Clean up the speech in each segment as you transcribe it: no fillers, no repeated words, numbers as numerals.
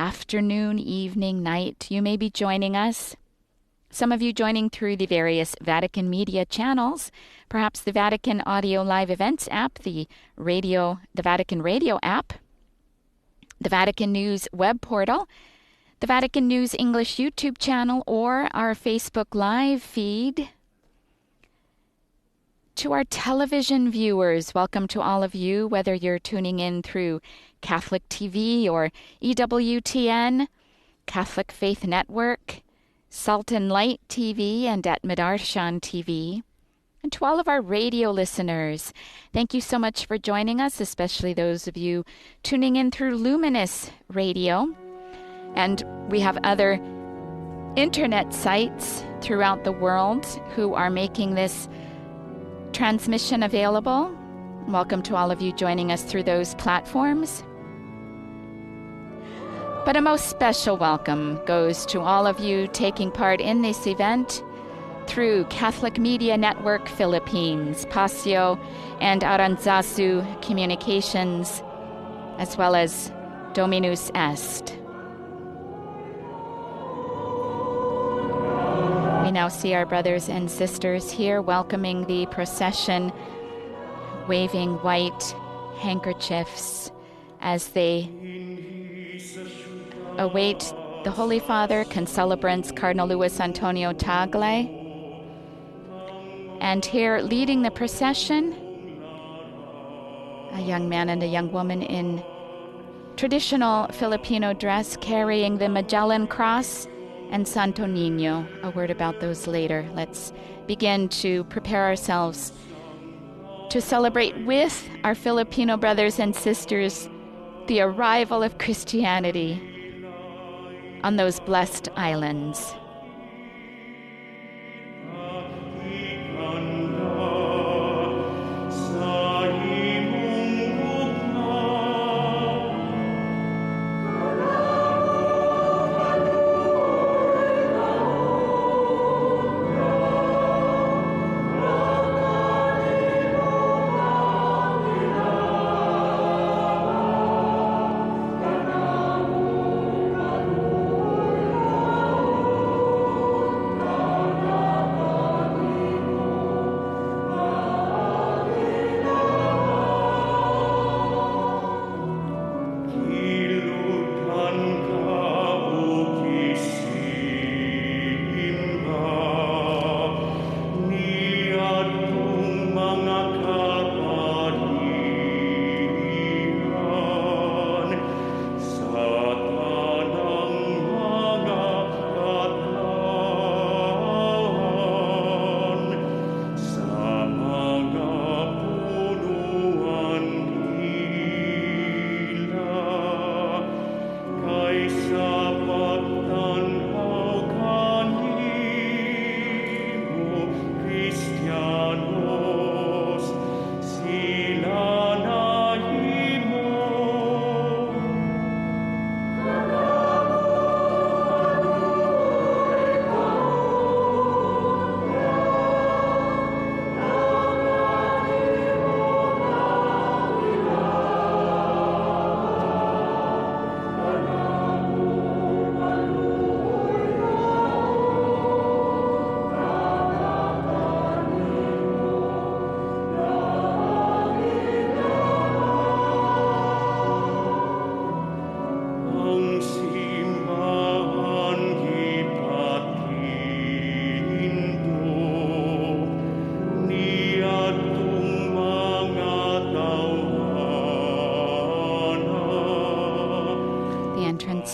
afternoon, evening, night you may be joining us. Some of you joining through the various Vatican media channels, perhaps the Vatican Audio Live Events app, the Vatican Radio app, the Vatican News web portal, the Vatican News English YouTube channel, or our Facebook Live feed. To our television viewers, welcome to all of you, whether you're tuning in through Catholic TV or EWTN, Catholic Faith Network, Sultan Light TV, and at Madarshan TV. And to all of our radio listeners, thank you so much for joining us, especially those of you tuning in through Luminous Radio. And we have other internet sites throughout the world who are making this transmission available. Welcome to all of you joining us through those platforms. But a most special welcome goes to all of you taking part in this event through Catholic Media Network Philippines, Pasio and Aranzazu Communications, as well as Dominus Est. We now see our brothers and sisters here welcoming the procession, waving white handkerchiefs as they await the Holy Father, Concelebrants Cardinal Luis Antonio Tagle. And here leading the procession, a young man and a young woman in traditional Filipino dress carrying the Magellan Cross and Santo Niño. A word about those later. Let's begin to prepare ourselves to celebrate with our Filipino brothers and sisters the arrival of Christianity on those blessed islands.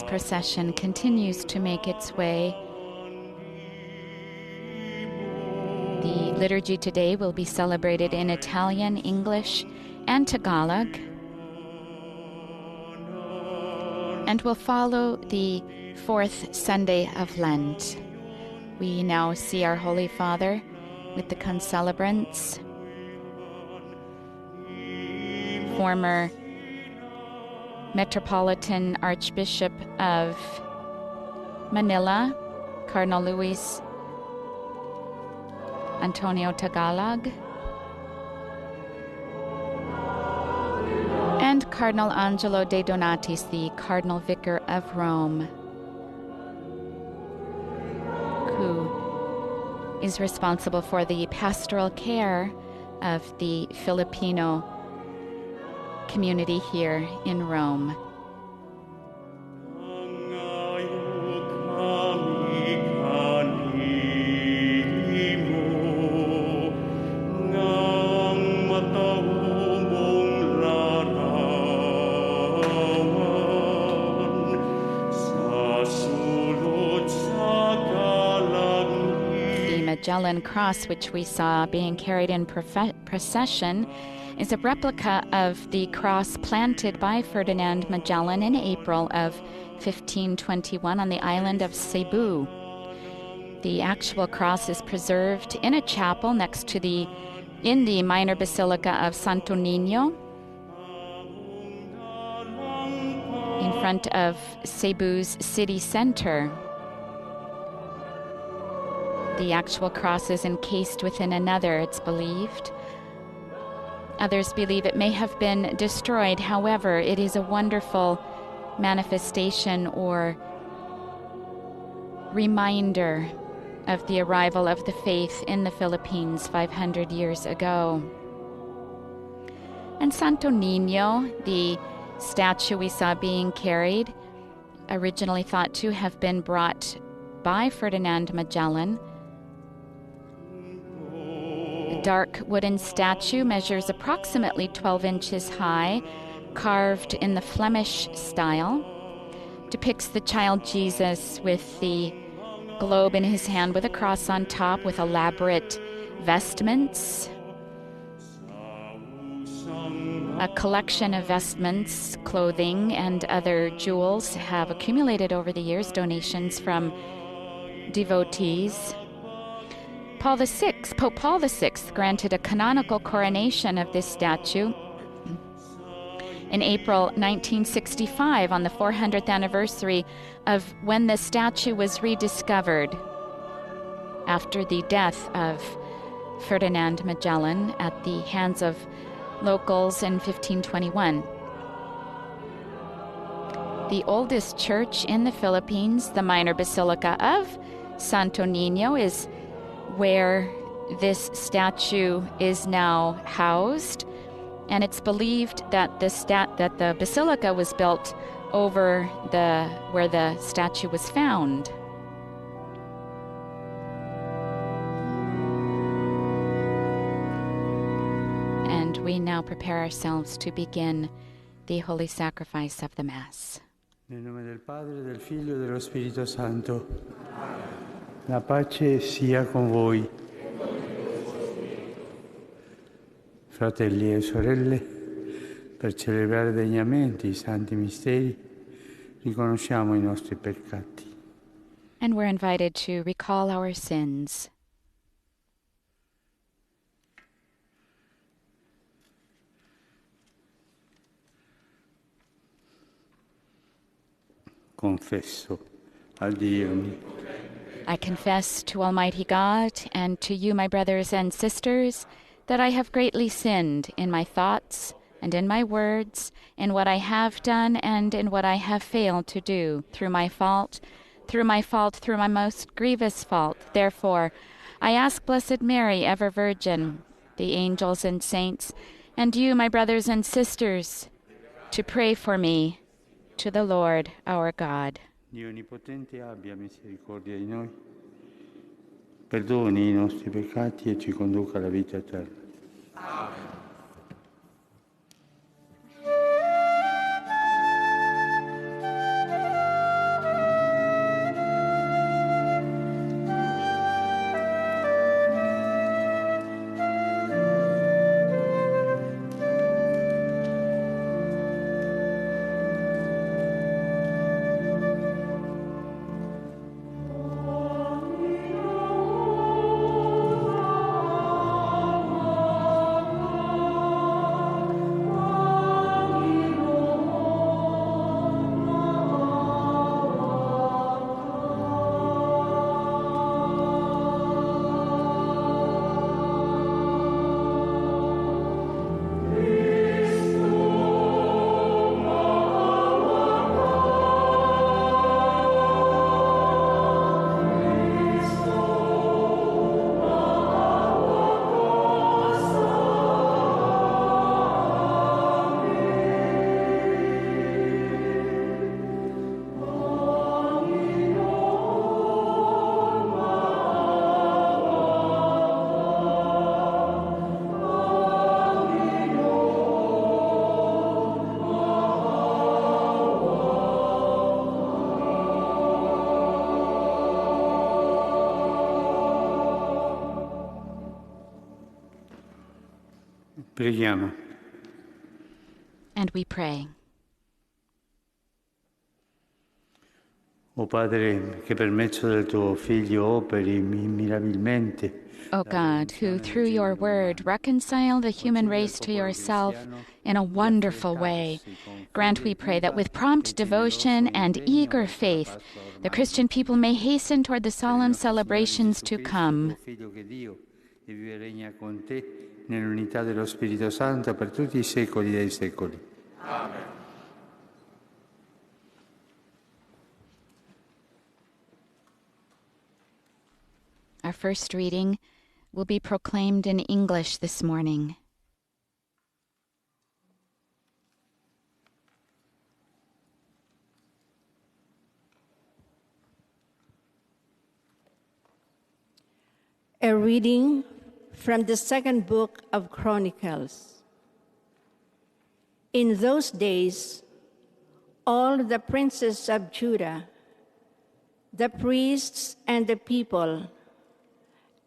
Procession continues to make its way. The liturgy today will be celebrated in Italian, English, and Tagalog, and will follow the fourth Sunday of Lent. We now see our Holy Father with the concelebrants, former Metropolitan Archbishop of Manila, Cardinal Luis Antonio Tagalog, and Cardinal Angelo de Donatis, the Cardinal Vicar of Rome, who is responsible for the pastoral care of the Filippino community here in Rome. Magellan Cross, which we saw being carried in procession, is a replica of the cross planted by Ferdinand Magellan in April of 1521 on the island of Cebu. The actual cross is preserved in a chapel next to in the minor basilica of Santo Niño, in front of Cebu's city center. The actual cross is encased within another, it's believed. Others believe it may have been destroyed. However, it is a wonderful manifestation or reminder of the arrival of the faith in the Philippines 500 years ago. And Santo Niño, the statue we saw being carried, originally thought to have been brought by Ferdinand Magellan. The dark wooden statue measures approximately 12 inches high, carved in the Flemish style, depicts the child Jesus with the globe in his hand with a cross on top with elaborate vestments. A collection of vestments, clothing, and other jewels have accumulated over the years, donations from devotees. Pope Paul VI granted a canonical coronation of this statue in April 1965 on the 400th anniversary of when the statue was rediscovered after the death of Ferdinand Magellan at the hands of locals in 1521. The oldest church in the Philippines, the minor basilica of Santo Niño, is where this statue is now housed, and it's believed that the basilica was built over where the statue was found. And we now prepare ourselves to begin the holy sacrifice of the Mass. Nel nome del Padre, del Figlio e dello Spirito Santo. La pace sia con voi. Fratelli e sorelle, per celebrare degnamente I santi misteri, riconosciamo I nostri peccati. And we're invited to recall our sins. Confesso a Dio. I confess to Almighty God and to you, my brothers and sisters, that I have greatly sinned in my thoughts and in my words, in what I have done and in what I have failed to do, through my most grievous fault. Therefore, I ask Blessed Mary, ever Virgin, the angels and saints, and you, my brothers and sisters, to pray for me to the Lord our God. Dio Onnipotente abbia misericordia di noi, perdoni I nostri peccati e ci conduca alla vita eterna. Amen. Preghiamo. And we pray. O Padre, che per mezzo del tuo Figlio operi mirabilmente. O God, who through your word reconcile the human race to yourself in a wonderful way, grant, we pray, that with prompt devotion and eager faith, the Christian people may hasten toward the solemn celebrations to come. Nell'unità dello Spirito Santo per tutti i secoli dei secoli. Amen. Our first reading will be proclaimed in English this morning. A reading from the second book of Chronicles. In those days, all the princes of Judah, the priests and the people,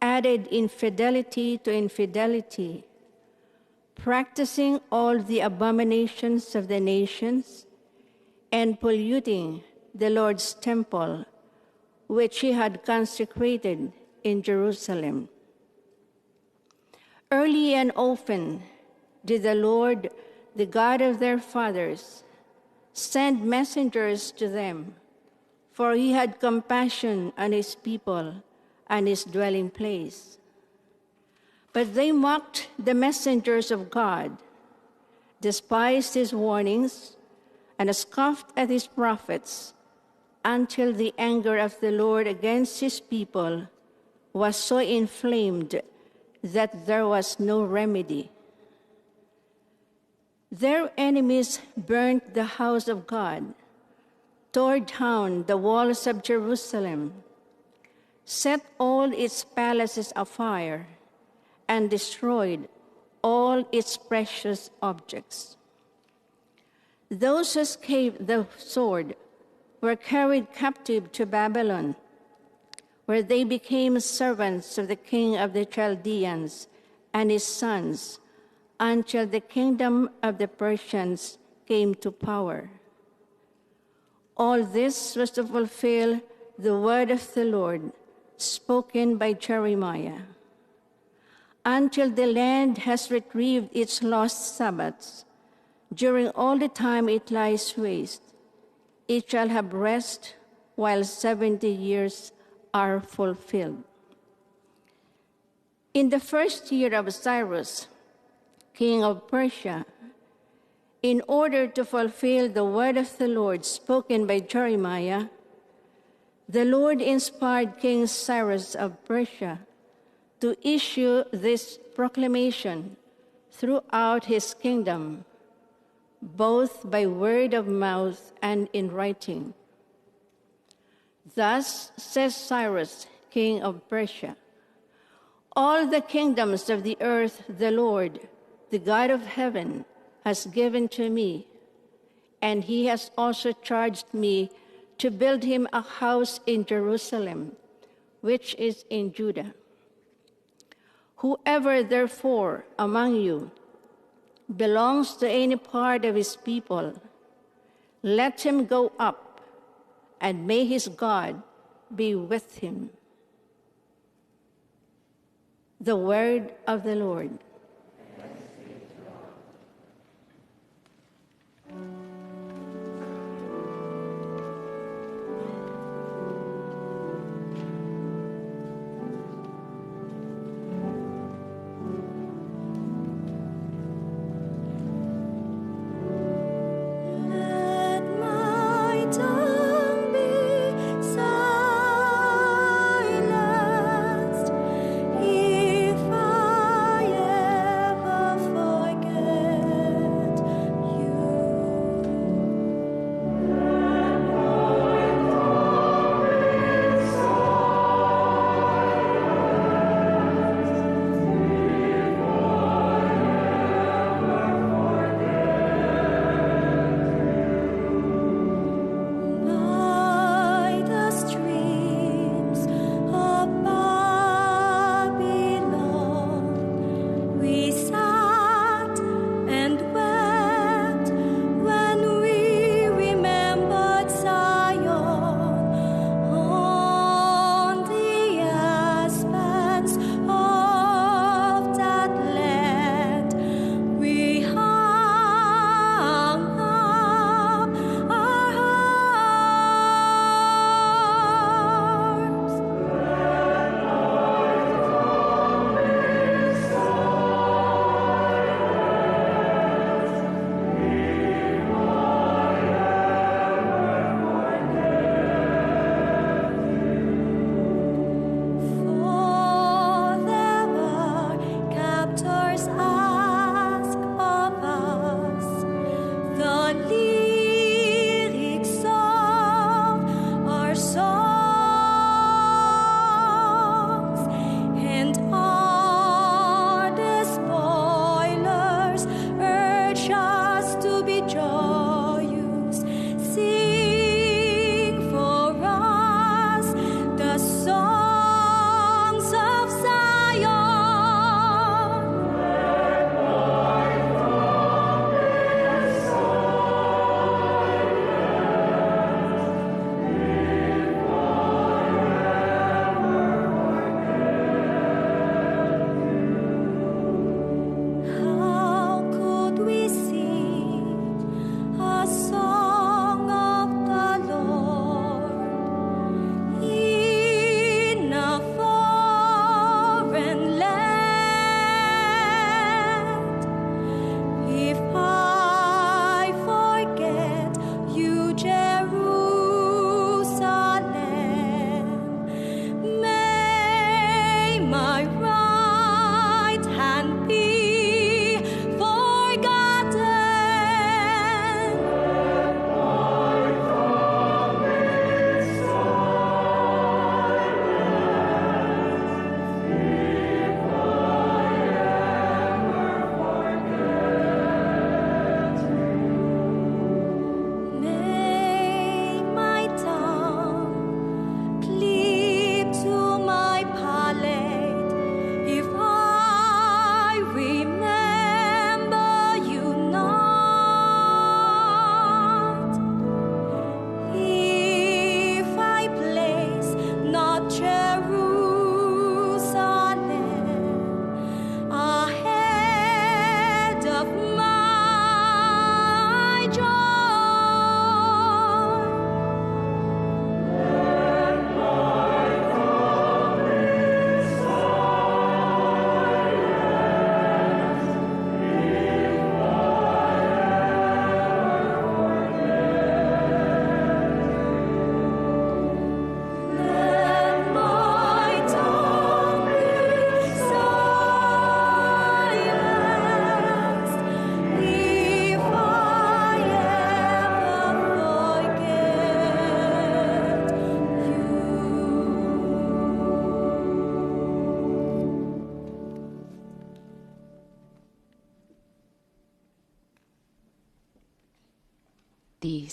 added infidelity to infidelity, practicing all the abominations of the nations and polluting the Lord's temple, which he had consecrated in Jerusalem. Early and often did the Lord, the God of their fathers, send messengers to them, for he had compassion on his people and his dwelling place. But they mocked the messengers of God, despised his warnings, and scoffed at his prophets, until the anger of the Lord against his people was so inflamed that there was no remedy. Their enemies burnt the house of God, tore down the walls of Jerusalem, set all its palaces afire, and destroyed all its precious objects. Those who escaped the sword were carried captive to Babylon, where they became servants of the king of the Chaldeans and his sons, until the kingdom of the Persians came to power. All this was to fulfill the word of the Lord, spoken by Jeremiah. Until the land has retrieved its lost Sabbaths, during all the time it lies waste, it shall have rest while 70 years are fulfilled. In the first year of Cyrus, king of Persia, in order to fulfill the word of the Lord spoken by Jeremiah, the Lord inspired King Cyrus of Persia to issue this proclamation throughout his kingdom, both by word of mouth and in writing. Thus says Cyrus, king of Persia, all the kingdoms of the earth the Lord, the God of heaven, has given to me, and he has also charged me to build him a house in Jerusalem, which is in Judah. Whoever, therefore, among you belongs to any part of his people, let him go up, and may his God be with him. The word of the Lord. If I the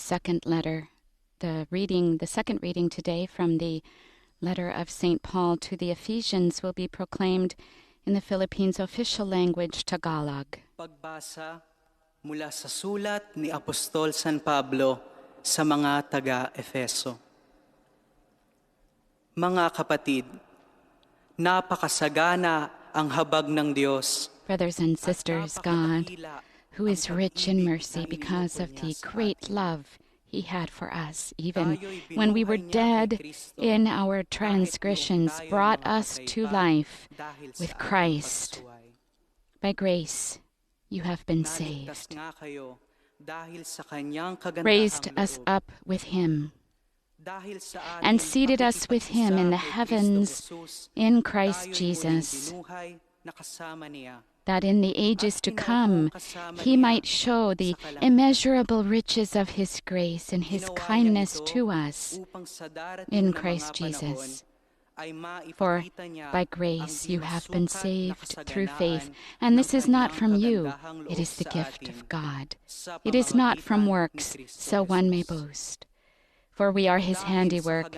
second reading today from the letter of St. Paul to the Ephesians will be proclaimed in the Philippines' official language, Tagalog. Pagbasa mula sa sulat ni Apostol San Pablo sa mga taga-Efeso. Mga kapatid, napakasagana ang habag ng Diyos. Brothers and sisters, God, who is rich in mercy because of the great love He had for us, even when we were dead in our transgressions, brought us to life with Christ. By grace, you have been saved. Raised us up with Him and seated us with Him in the heavens in Christ Jesus, that in the ages to come He might show the immeasurable riches of His grace and His kindness to us in Christ Jesus. For by grace you have been saved through faith, and this is not from you, it is the gift of God. It is not from works, so one may boast. For we are His handiwork,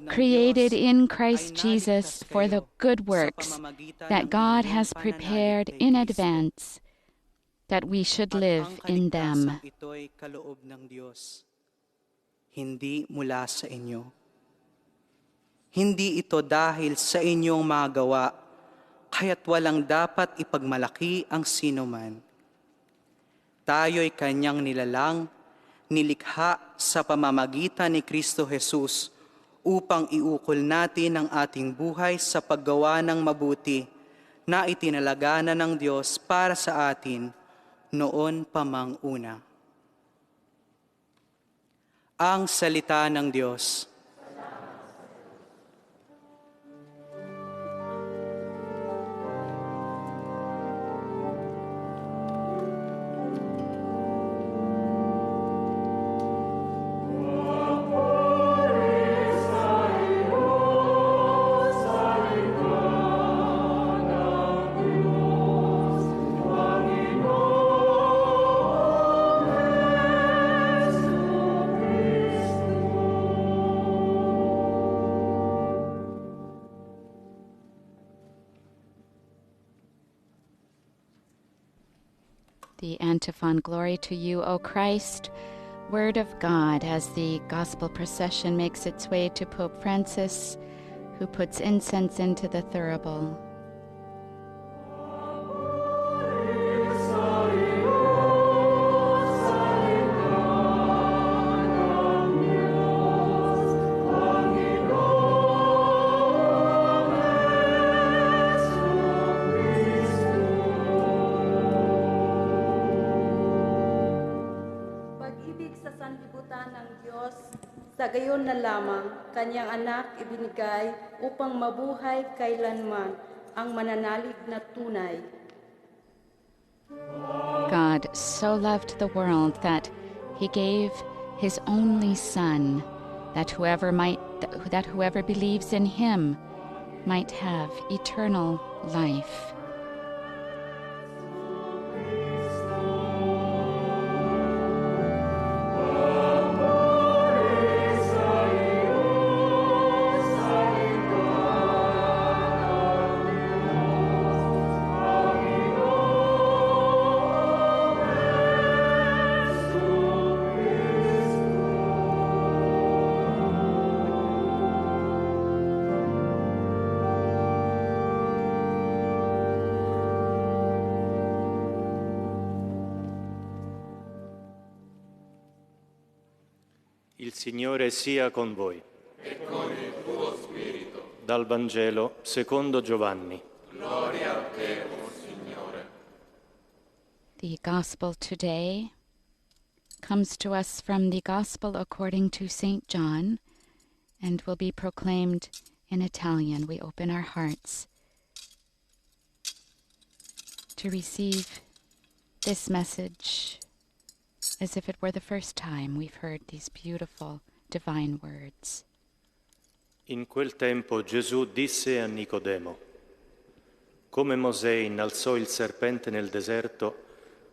created in Christ Jesus for the good works that God has prepared in advance, that we should live in them. Hindi mula sa inyo. Hindi ito dahil sa inyong mga gawa, kaya't walang dapat ipagmalaki ang sinuman. Tayo'y Kanyang nilalang, nilikha sa pamamagitan ni Kristo Jesus upang iukol natin ang ating buhay sa paggawa ng mabuti na itinalaga na ng Diyos para sa atin noon pa mang una. Ang salita ng Diyos. The antiphon, Glory to you, O Christ, Word of God, as the gospel procession makes its way to Pope Francis, who puts incense into the thurible. Sa gayon na lamang, Kanyang anak ibinigay upang mabuhay kailanman ang mananalig na tunay. God so loved the world that He gave His only Son, that whoever believes in Him might have eternal life. Il Signore sia con voi. E con il tuo spirito. Dal Vangelo secondo Giovanni. Gloria a te, o Signore. The Gospel today comes to us from the Gospel according to St. John and will be proclaimed in Italian. We open our hearts to receive this message as if it were the first time we've heard these beautiful divine words. In quel tempo Gesù disse a Nicodemo: Come Mosè innalzò il serpente nel deserto,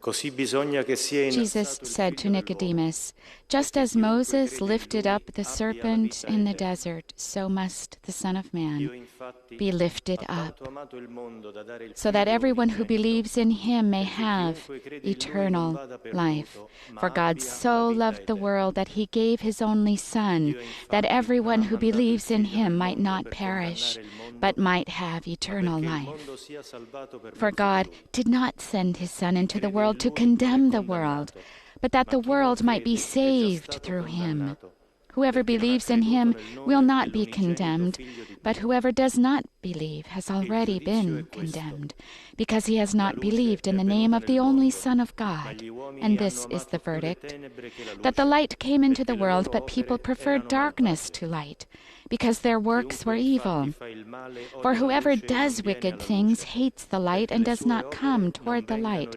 Così bisogna che sia Jesus said to Nicodemus, "Just as Moses lifted up the serpent in the desert, so must the Son of Man be lifted up, so that everyone who believes in him may have eternal life. For God so loved the world that he gave his only Son, that everyone who believes in him might not perish, but might have eternal life. For God did not send his Son into the world to condemn the world, but that the world might be saved through him. Whoever believes in him will not be condemned, but whoever does not believe has already been condemned, because he has not believed in the name of the only Son of God. And this is the verdict, that the light came into the world, but people preferred darkness to light, because their works were evil. For whoever does wicked things hates the light and does not come toward the light,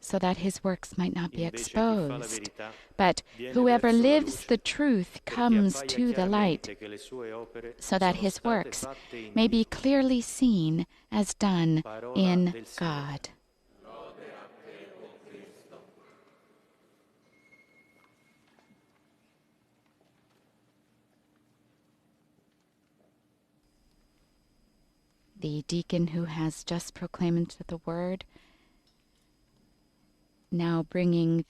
so that his works might not be exposed. But whoever lives the truth comes to the light, so that his works may be clearly seen as done in God." The deacon who has just proclaimed the word, now leaving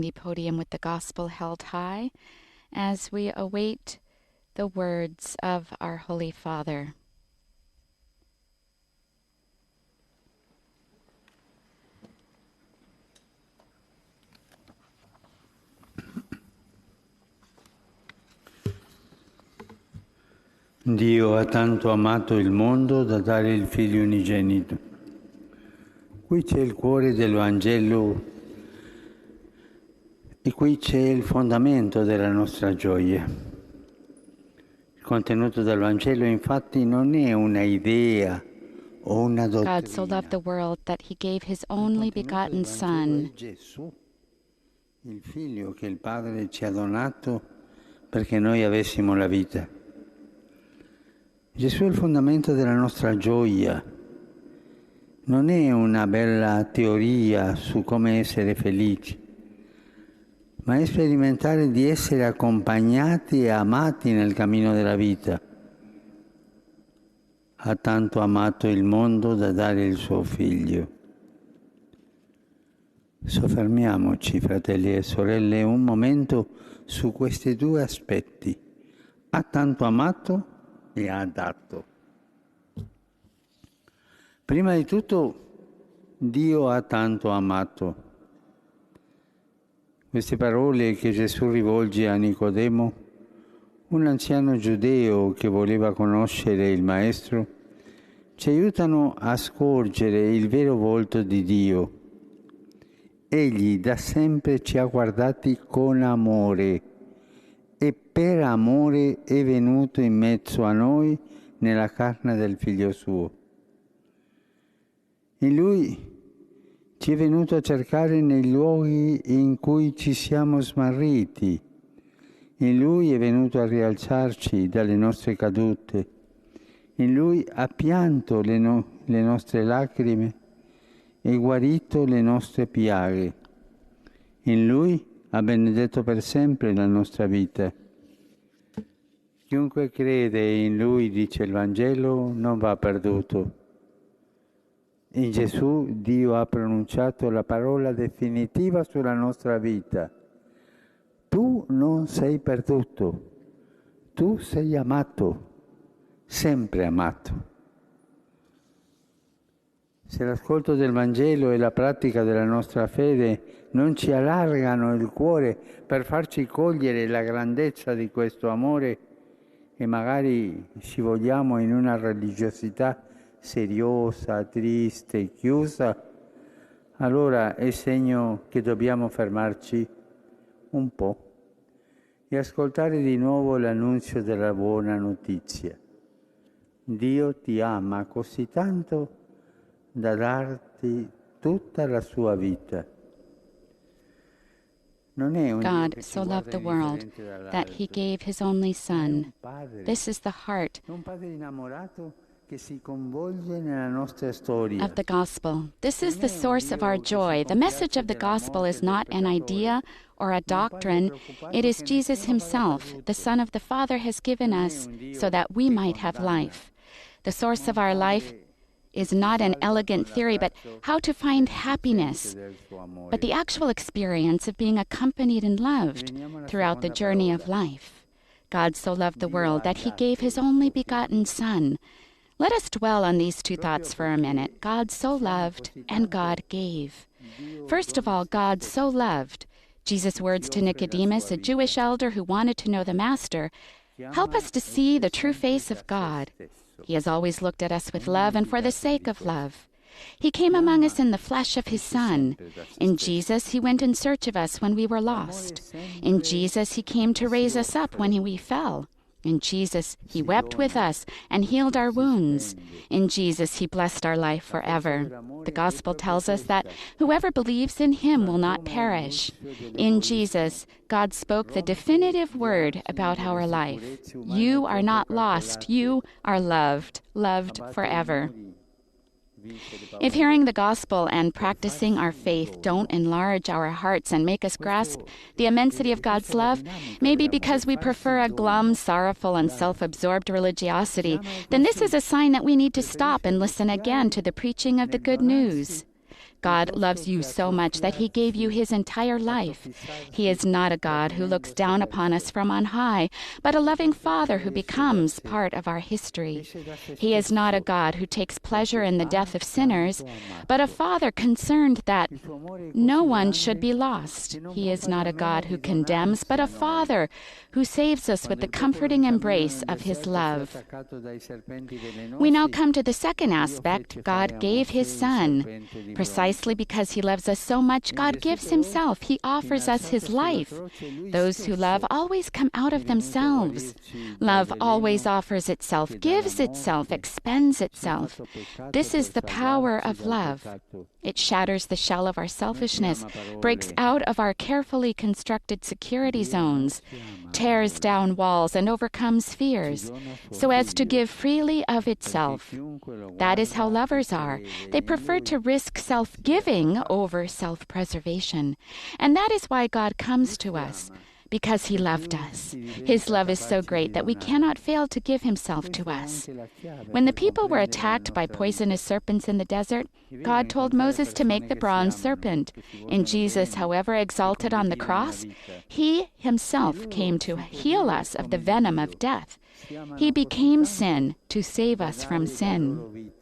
the podium with the gospel held high, as we await the words of our Holy Father. Dio ha tanto amato il mondo da dare il Figlio unigenito. Qui c'è il cuore del Vangelo e qui c'è il fondamento della nostra gioia. Il contenuto del Vangelo infatti non è una idea o una dottrina. God so loved the world that he gave his only begotten Son. Gesù, il Figlio che il Padre ci ha donato perché noi avessimo la vita. Gesù è il fondamento della nostra gioia. Non è una bella teoria su come essere felici, ma è sperimentare di essere accompagnati e amati nel cammino della vita. Ha tanto amato il mondo da dare il suo Figlio. Soffermiamoci, fratelli e sorelle, un momento su questi due aspetti. Ha tanto amato e ha dato. Prima di tutto, Dio ha tanto amato. Queste parole che Gesù rivolge a Nicodemo, un anziano giudeo che voleva conoscere il Maestro, ci aiutano a scorgere il vero volto di Dio. Egli da sempre ci ha guardati con amore e per amore è venuto in mezzo a noi nella carne del Figlio suo. In Lui ci è venuto a cercare nei luoghi in cui ci siamo smarriti. In Lui è venuto a rialzarci dalle nostre cadute. In Lui ha pianto le nostre lacrime e guarito le nostre piaghe. In Lui ha benedetto per sempre la nostra vita. Chiunque crede in Lui, dice il Vangelo, non va perduto. In Gesù Dio ha pronunciato la parola definitiva sulla nostra vita. Tu non sei perduto, tu sei amato, sempre amato. Se l'ascolto del Vangelo e la pratica della nostra fede non ci allargano il cuore per farci cogliere la grandezza di questo amore e magari scivoliamo in una religiosità seriosa, triste, chiusa, allora è segno che dobbiamo fermarci un po' e ascoltare di nuovo l'annunzio della buona notizia. Dio ti ama così tanto da darti tutta la sua vita. Non è un God so loved the world that he gave his only Son. This is the heart un padre innamorato che si convolge nella nostra storia. of the gospel. This is the source of our joy. The message of the gospel is not an idea or a doctrine. It is Jesus himself, the Son of the Father, has given us so that we might have life. The source of our life is not an elegant theory, but how to find happiness, but the actual experience of being accompanied and loved throughout the journey of life. God so loved the world that he gave his only begotten Son. Let us dwell on these two thoughts for a minute. God so loved and God gave. First of all, God so loved. Jesus' words to Nicodemus, a Jewish elder who wanted to know the Master, help us to see the true face of God. He has always looked at us with love and for the sake of love. He came among us in the flesh of his Son. In Jesus, he went in search of us when we were lost. In Jesus, he came to raise us up when we fell. In Jesus, he wept with us and healed our wounds. In Jesus, he blessed our life forever. The gospel tells us that whoever believes in him will not perish. In Jesus, God spoke the definitive word about our life. You are not lost. You are loved, loved forever. If hearing the gospel and practicing our faith don't enlarge our hearts and make us grasp the immensity of God's love, maybe because we prefer a glum, sorrowful, and self-absorbed religiosity, then this is a sign that we need to stop and listen again to the preaching of the good news. God loves you so much that he gave you his entire life. He is not a God who looks down upon us from on high, but a loving Father who becomes part of our history. He is not a God who takes pleasure in the death of sinners, but a Father concerned that no one should be lost. He is not a God who condemns, but a Father who saves us with the comforting embrace of his love. We now come to the second aspect. God gave his Son. Precisely because he loves us so much, God gives himself. He offers us his life. Those who love always come out of themselves. Love always offers itself, gives itself, expends itself. This is the power of love. It shatters the shell of our selfishness, breaks out of our carefully constructed security zones, tears down walls, and overcomes fears, so as to give freely of itself. That is how lovers are. They prefer to risk self-giving over self-preservation. And that is why God comes to us, because he loved us. His love is so great that we cannot fail to give himself to us. When the people were attacked by poisonous serpents in the desert, God told Moses to make the bronze serpent. In Jesus, however, exalted on the cross, he himself came to heal us of the venom of death. He became sin to save us from sin.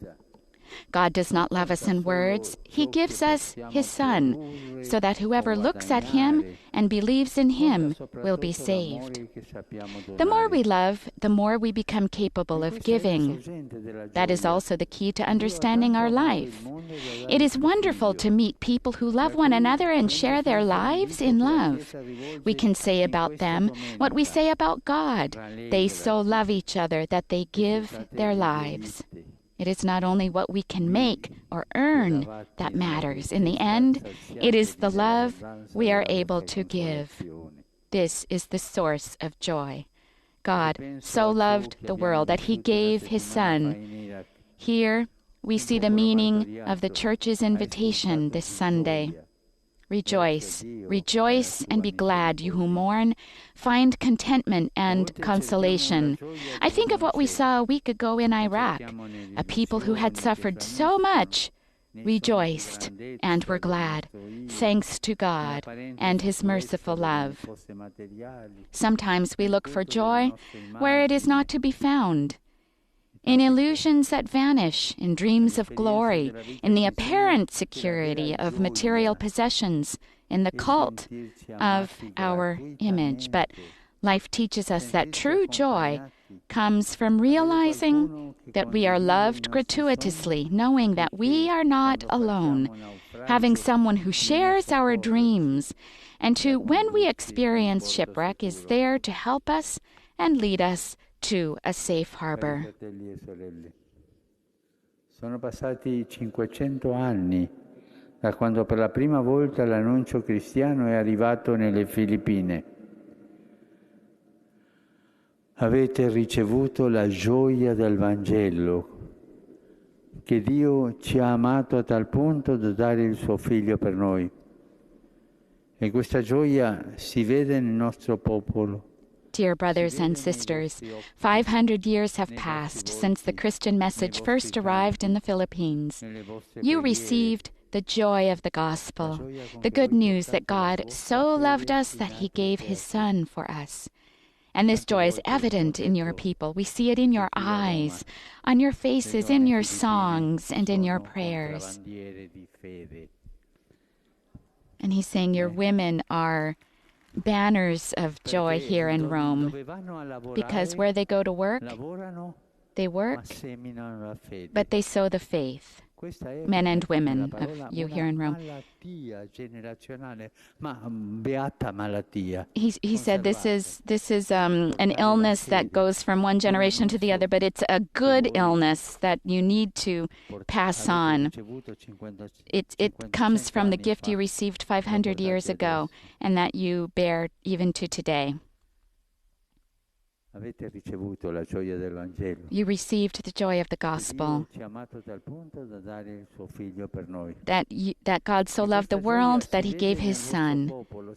God does not love us in words. He gives us his Son, so that whoever looks at him and believes in him will be saved. The more we love, the more we become capable of giving. That is also the key to understanding our life. It is wonderful to meet people who love one another and share their lives in love. We can say about them what we say about God. They so love each other that they give their lives. It is not only what we can make or earn that matters. In the end, it is the love we are able to give. This is the source of joy. God so loved the world that he gave his Son. Here we see the meaning of the church's invitation this Sunday. Rejoice, rejoice and be glad, you who mourn. Find contentment and consolation. I think of what we saw a week ago in Iraq. A people who had suffered so much rejoiced and were glad, thanks to God and his merciful love. Sometimes we look for joy where it is not to be found. In illusions that vanish, in dreams of glory, in the apparent security of material possessions, in the cult of our image. But life teaches us that true joy comes from realizing that we are loved gratuitously, knowing that we are not alone, having someone who shares our dreams, and who, when we experience shipwreck, is there to help us and lead us to a safe harbor. Sono passati 500 anni da quando per la prima volta l'annuncio cristiano è arrivato nelle Filippine. Avete ricevuto la gioia del Vangelo che Dio ci ha amato a tal punto da dare il suo figlio per noi. E questa gioia si vede nel nostro popolo. Dear brothers and sisters, 500 years have passed since the Christian message first arrived in the Philippines. You received the joy of the gospel, the good news that God so loved us that he gave his Son for us. And this joy is evident in your people. We see it in your eyes, on your faces, in your songs, and in your prayers. And he's saying your women are banners of joy here in Rome, because where they go to work, they work, but they sow the faith. Men and women of you here in Rome. He said this is an illness that goes from one generation to the other, but it's a good illness that you need to pass on. It comes from the gift you received 500 years ago and that you bear even to today. You received the joy of the gospel, that God so loved the world that he gave his Son.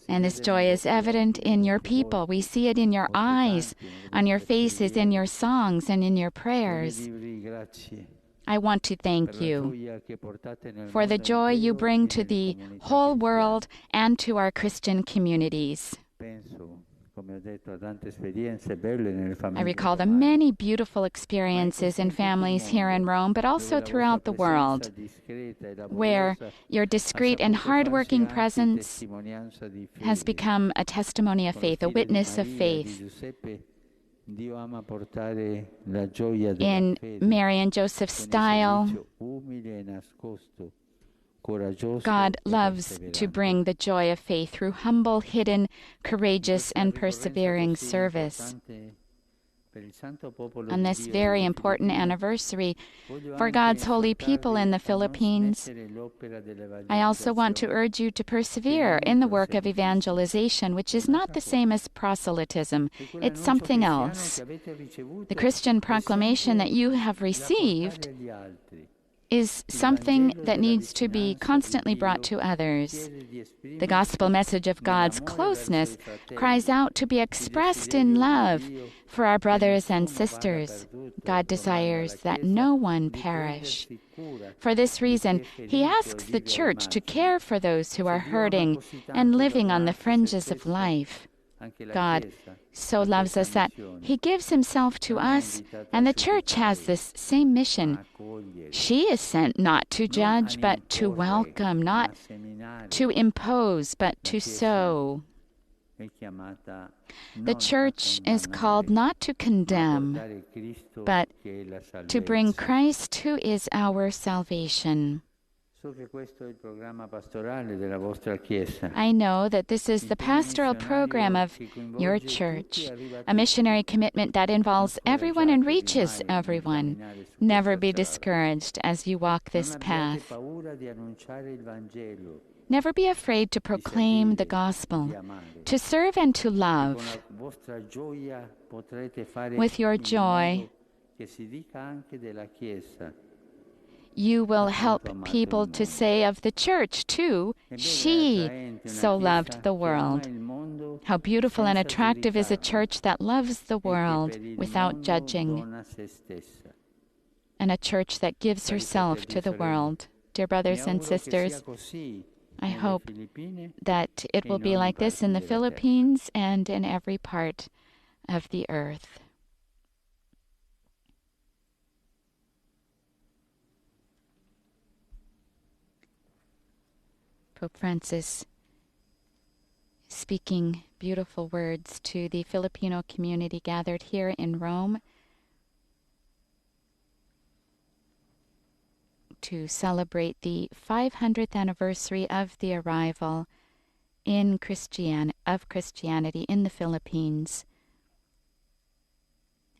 And this joy is evident in your people. We see it in your eyes, on your faces, in your songs, and in your prayers. I want to thank you for the joy you bring to the whole world and to our Christian communities. I recall the many beautiful experiences in families here in Rome, but also throughout the world, where your discreet and hard-working presence has become a testimony of faith, a witness of faith. In Mary and Joseph's style, God loves to bring the joy of faith through humble, hidden, courageous, and persevering service. On this very important anniversary for God's holy people in the Philippines, I also want to urge you to persevere in the work of evangelization, which is not the same as proselytism. It's something else. The Christian proclamation that you have received is something that needs to be constantly brought to others. The gospel message of God's closeness cries out to be expressed in love for our brothers and sisters. God desires that no one perish. For this reason, he asks the Church to care for those who are hurting and living on the fringes of life. God so loves us that he gives himself to us, and the Church has this same mission. She is sent not to judge, but to welcome, not to impose, but to sow. The Church is called not to condemn, but to bring Christ, who is our salvation. I know that this is the pastoral program of your church, a missionary commitment that involves everyone and reaches everyone. Never be discouraged as you walk this path. Never be afraid to proclaim the gospel, to serve and to love. With your joy, you will help people to say of the Church, too, she so loved the world. How beautiful and attractive is a church that loves the world without judging, and a church that gives herself to the world. Dear brothers and sisters, I hope that it will be like this in the Philippines and in every part of the earth. Pope Francis speaking beautiful words to the Filipino community gathered here in Rome to celebrate the 500th anniversary of the arrival of Christianity in the Philippines,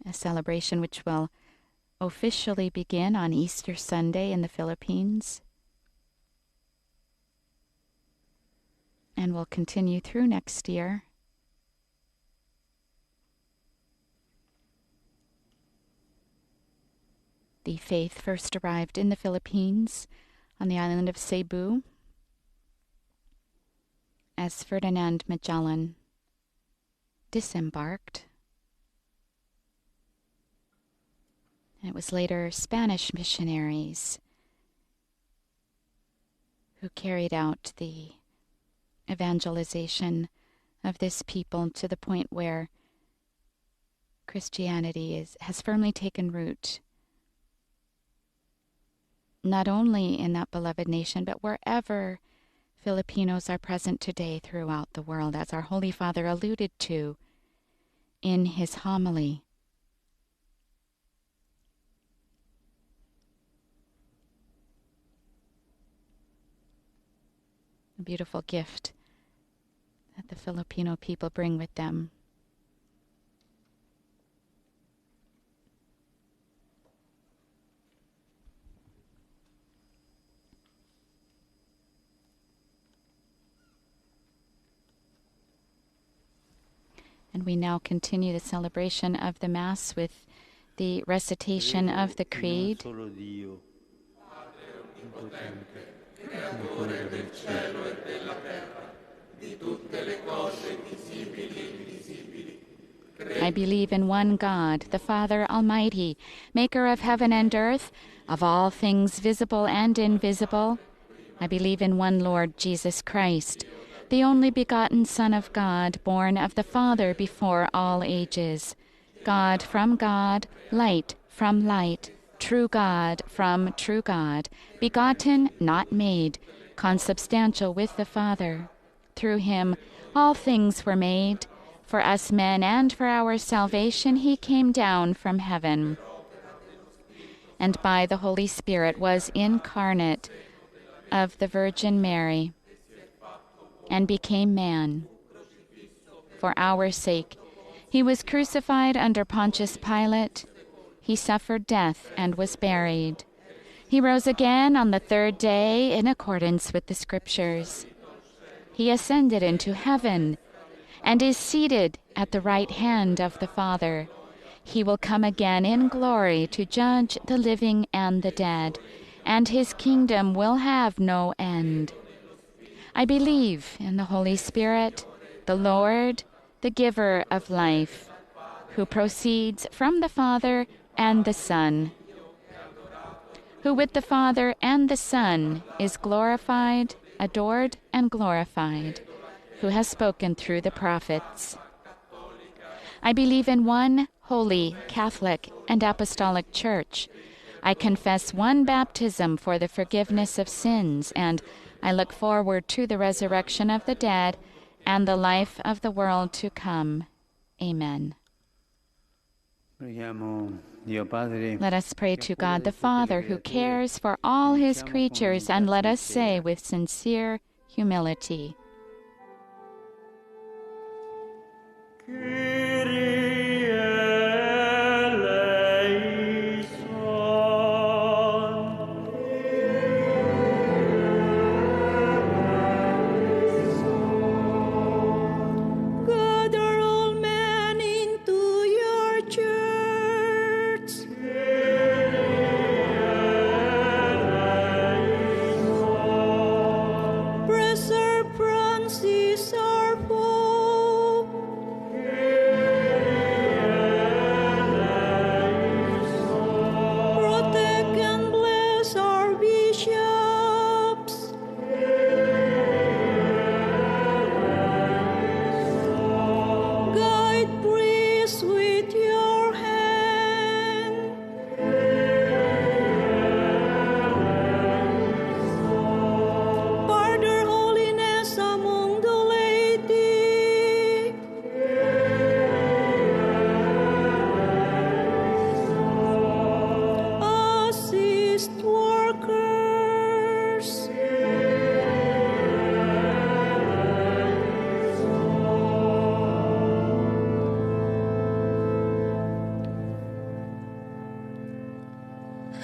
a celebration which will officially begin on Easter Sunday in the Philippines and will continue through next year. the faith first arrived in the Philippines on the island of Cebu as Ferdinand Magellan disembarked. And it was later Spanish missionaries who carried out the evangelization of this people to the point where Christianity has firmly taken root, not only in that beloved nation, but wherever Filipinos are present today throughout the world, as our Holy Father alluded to in his homily. A beautiful gift that the Filipino people bring with them. And we now continue the celebration of the Mass with the recitation of the Creed. I believe in one God, the Father Almighty, maker of heaven and earth, of all things visible and invisible. I believe in one Lord Jesus Christ, the only begotten Son of God, born of the Father before all ages, God from God, light from light, true God from true God, begotten, not made, consubstantial with the Father. Through him all things were made. For us men and for our salvation he came down from heaven, and by the Holy Spirit was incarnate of the Virgin Mary, and became man. For our sake he was crucified under Pontius Pilate. He suffered death and was buried. He rose again on the third day in accordance with the Scriptures. He ascended into heaven and is seated at the right hand of the Father. He will come again in glory to judge the living and the dead, and his kingdom will have no end. I believe in the Holy Spirit, the Lord, the giver of life, who proceeds from the Father and the Son, who with the Father and the Son is glorified, adored, and glorified, who has spoken through the prophets. I believe in one holy, Catholic, and Apostolic Church. I confess one baptism for the forgiveness of sins, and I look forward to the resurrection of the dead and the life of the world to come. Amen. Let us pray to God the Father, who cares for all his creatures, and let us say with sincere humility,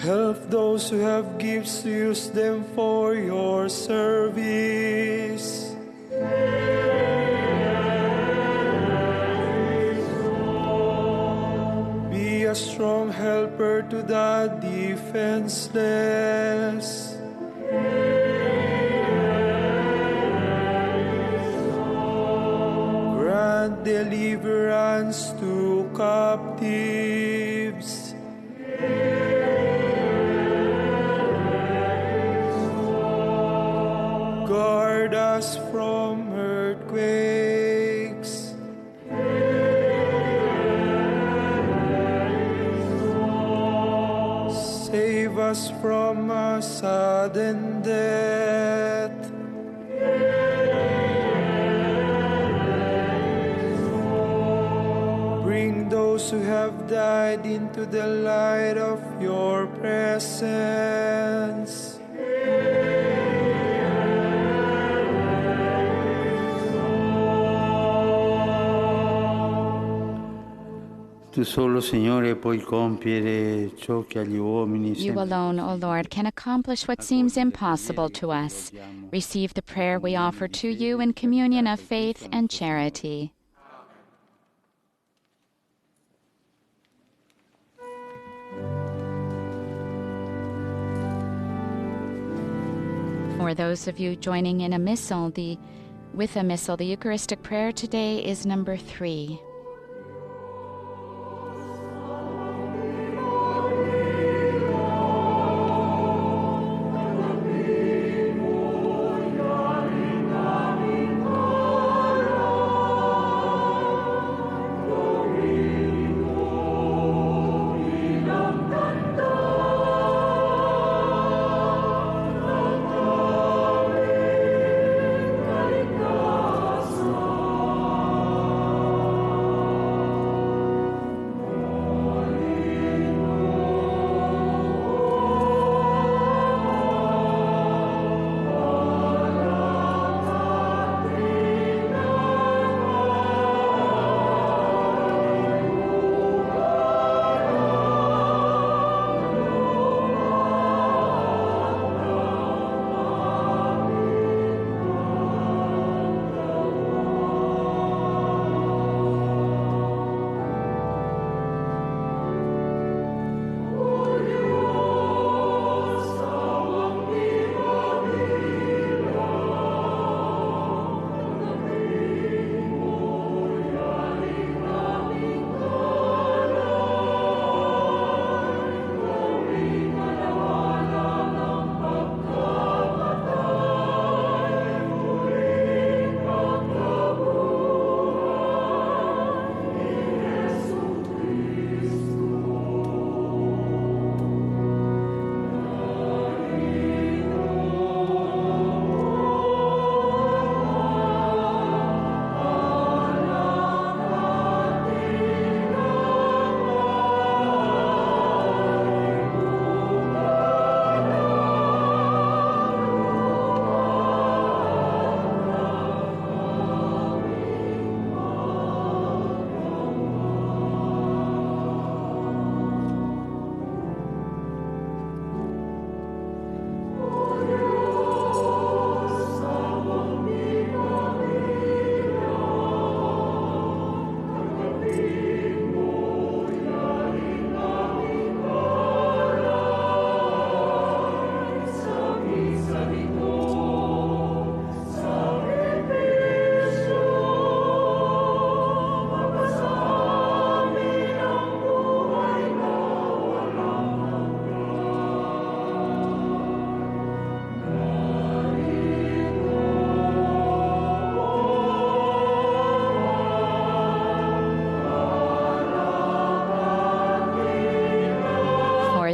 Help those who have gifts to use them for your service. Be a strong helper to the defenseless. Grant deliverance to captives. Guard us from earthquakes. Save us from a sudden death. Bring those who have died into the light of your presence. Tu solo, Signore, puoi compiere ciò che agli uomini You alone, O Lord, can accomplish what seems impossible to us. Receive the prayer we offer to you in communion of faith and charity. For those of you joining in a missal, with a missal, the Eucharistic prayer today is number 3.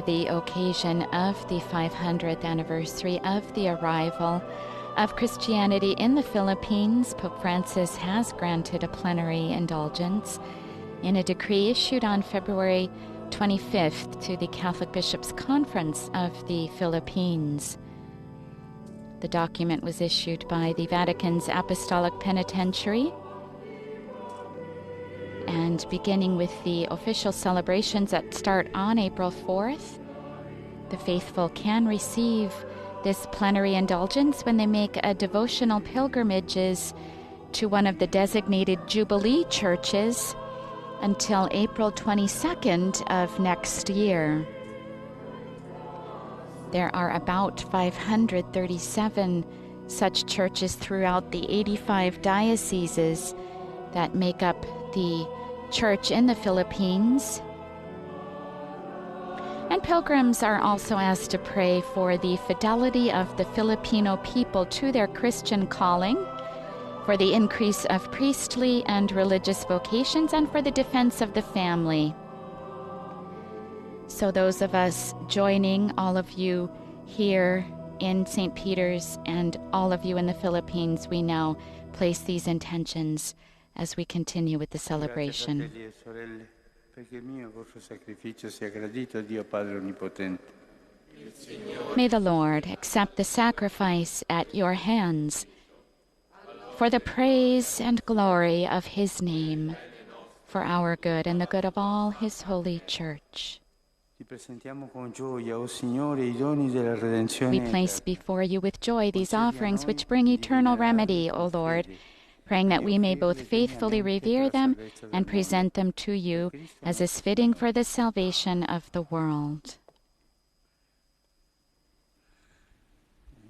The occasion of the 500th anniversary of the arrival of Christianity in the Philippines, Pope Francis has granted a plenary indulgence in a decree issued on February 25th to the Catholic Bishops' Conference of the Philippines. The document was issued by the Vatican's Apostolic Penitentiary, and beginning with the official celebrations that start on April 4th, the faithful can receive this plenary indulgence when they make a devotional pilgrimages to one of the designated Jubilee churches until April 22nd of next year. There are about 537 such churches throughout the 85 dioceses that make up the church in the Philippines. And pilgrims are also asked to pray for the fidelity of the Filipino people to their Christian calling, for the increase of priestly and religious vocations, and for the defense of the family. So those of us joining all of you here in St. Peter's and all of you in the Philippines, we now place these intentions as we continue with the celebration. May the Lord accept the sacrifice at your hands for the praise and glory of his name, for our good and the good of all his holy church. We place before you with joy these offerings which bring eternal remedy, O Lord, praying that we may both faithfully revere them and present them to you as is fitting for the salvation of the world.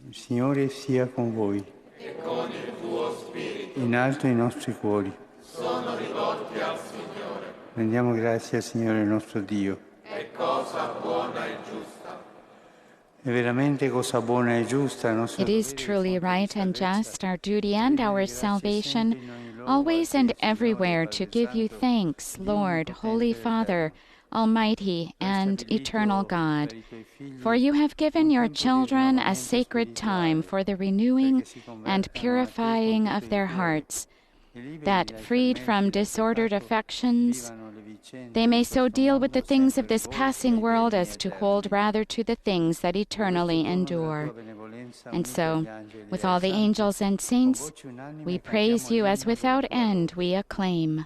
Il Signore sia con voi. E con il tuo spirito. In alto i nostri cuori. Sono rivolti al Signore. Rendiamo grazie al Signore nostro Dio. È cosa buona e giusta. È veramente cosa buona e giusta. It is truly right and just, our duty and our salvation, always and everywhere to give you thanks, Lord, Holy Father, Almighty and eternal God. For you have given your children a sacred time for the renewing and purifying of their hearts, that, freed from disordered affections, they may so deal with the things of this passing world as to hold rather to the things that eternally endure. And so, with all the angels and saints, we praise you as without end we acclaim.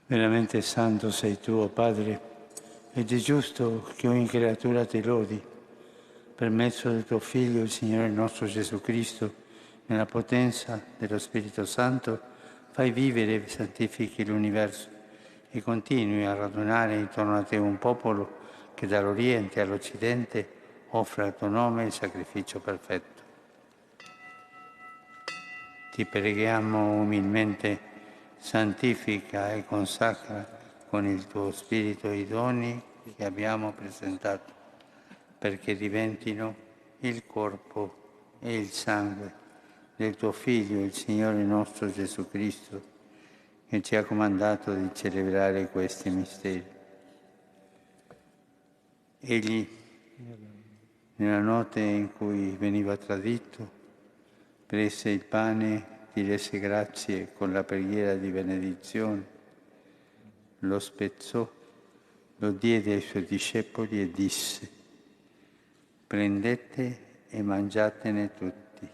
Veramente santo sei tu, o Padre, ed è giusto che ogni creatura ti lodi, per mezzo del tuo Figlio, il Signore nostro Gesù Cristo, nella potenza dello Spirito Santo, fai vivere e santifichi l'universo e continui a radunare intorno a te un popolo che dall'Oriente all'Occidente offre al tuo nome il sacrificio perfetto. Ti preghiamo umilmente, santifica e consacra con il tuo Spirito i doni che abbiamo presentato, perché diventino il corpo e il sangue del tuo Figlio, il Signore nostro Gesù Cristo, che ci ha comandato di celebrare questi misteri. Egli, nella notte in cui veniva tradito, prese il pane, ti rese grazie con la preghiera di benedizione, lo spezzò lo diede ai suoi discepoli e disse: prendete e mangiatene tutti.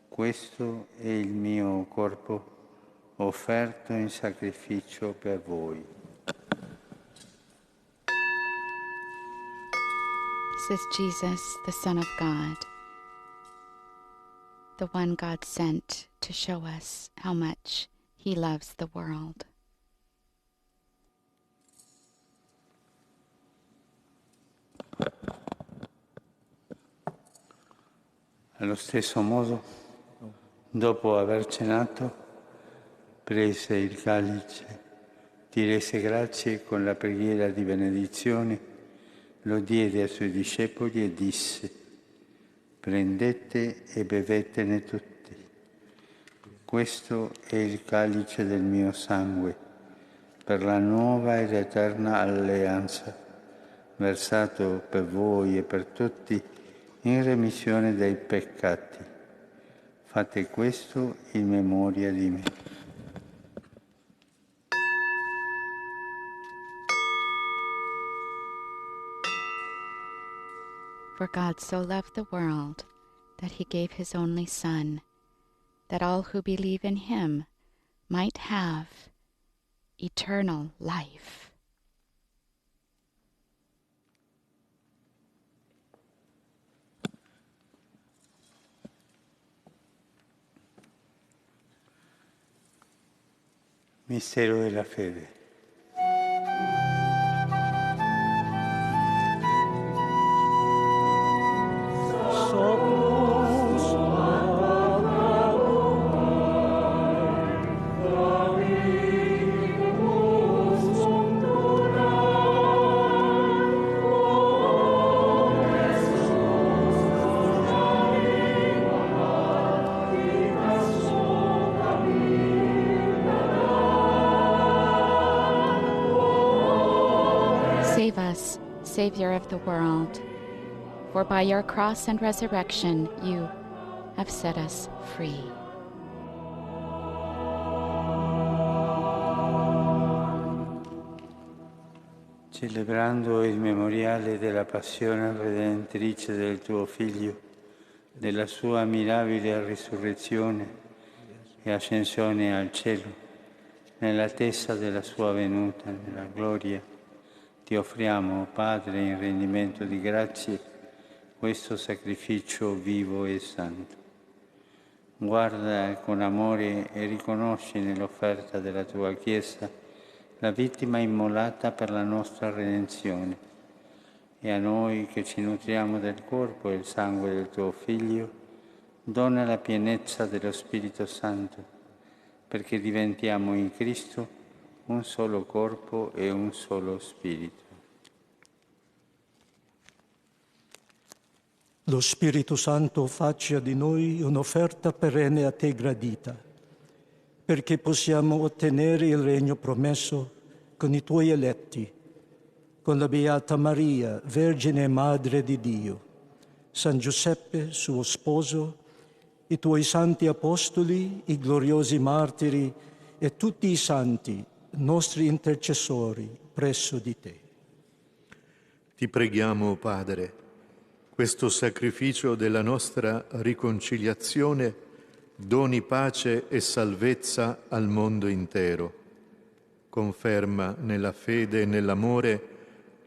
Questo è il mio corpo offerto in sacrificio per voi. This is Jesus, the Son of God, the one God sent to show us how much He loves the world. Allo stesso modo, dopo aver cenato, prese il calice, ti rese grazie con la preghiera di benedizione, lo diede ai suoi discepoli e disse: prendete e bevetene tutti. Questo è il calice del mio sangue, per la nuova ed eterna alleanza, versato per voi e per tutti in remissione dei peccati. Fate questo in memoria di me. For God so loved the world that He gave His only Son, that all who believe in Him might have eternal life. Mistero della fede. Save us, Savior of the world, for by your cross and resurrection you have set us free. Celebrando il memoriale della passione redentrice del tuo Figlio, della sua mirabile risurrezione e ascensione al cielo, nell'attesa della sua venuta nella gloria, ti offriamo, Padre, in rendimento di grazie, questo sacrificio vivo e santo. Guarda con amore e riconosci nell'offerta della tua Chiesa la vittima immolata per la nostra redenzione, e a noi che ci nutriamo del corpo e del sangue del tuo Figlio, dona la pienezza dello Spirito Santo, perché diventiamo in Cristo un solo corpo e un solo spirito. Lo Spirito Santo faccia di noi un'offerta perenne a te gradita, perché possiamo ottenere il regno promesso con i tuoi eletti, con la Beata Maria, Vergine e Madre di Dio, San Giuseppe, suo sposo, i tuoi santi apostoli, i gloriosi martiri e tutti i santi, nostri intercessori presso di te. Ti preghiamo, Padre, questo sacrificio della nostra riconciliazione doni pace e salvezza al mondo intero. Conferma nella fede e nell'amore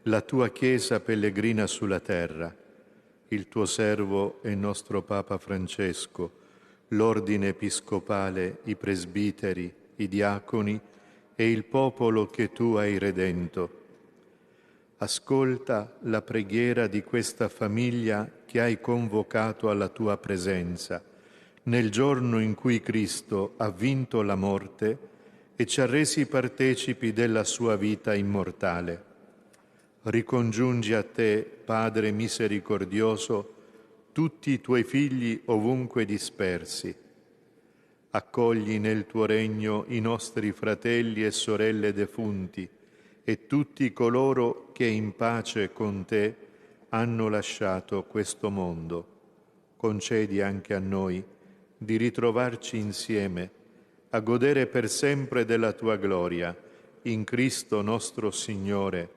la tua Chiesa pellegrina sulla terra, il tuo servo e nostro Papa Francesco, l'ordine episcopale, i presbiteri, i diaconi e il popolo che tu hai redento. Ascolta la preghiera di questa famiglia che hai convocato alla tua presenza, nel giorno in cui Cristo ha vinto la morte e ci ha resi partecipi della sua vita immortale. Ricongiungi a te, Padre misericordioso, tutti i tuoi figli ovunque dispersi. Accogli nel tuo regno i nostri fratelli e sorelle defunti e tutti coloro che in pace con te hanno lasciato questo mondo. Concedi anche a noi di ritrovarci insieme, a godere per sempre della tua gloria, in Cristo nostro Signore,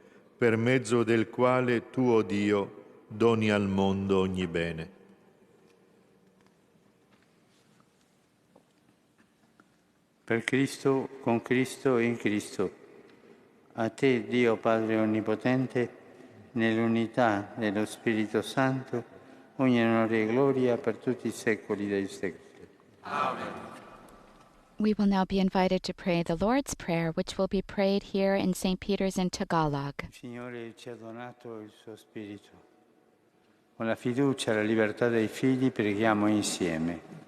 per mezzo del quale tu, o Dio, doni al mondo ogni bene. Per Cristo, con Cristo e in Cristo, a te, Dio Padre Onnipotente, nell'unità dello Spirito Santo, ogni onore e gloria per tutti i secoli dei secoli. Amen. We will now be invited to pray the Lord's Prayer, which will be prayed here in St. Peter's in Tagalog. Il Signore ci ha donato il suo Spirito. Con la fiducia e la libertà dei figli preghiamo insieme.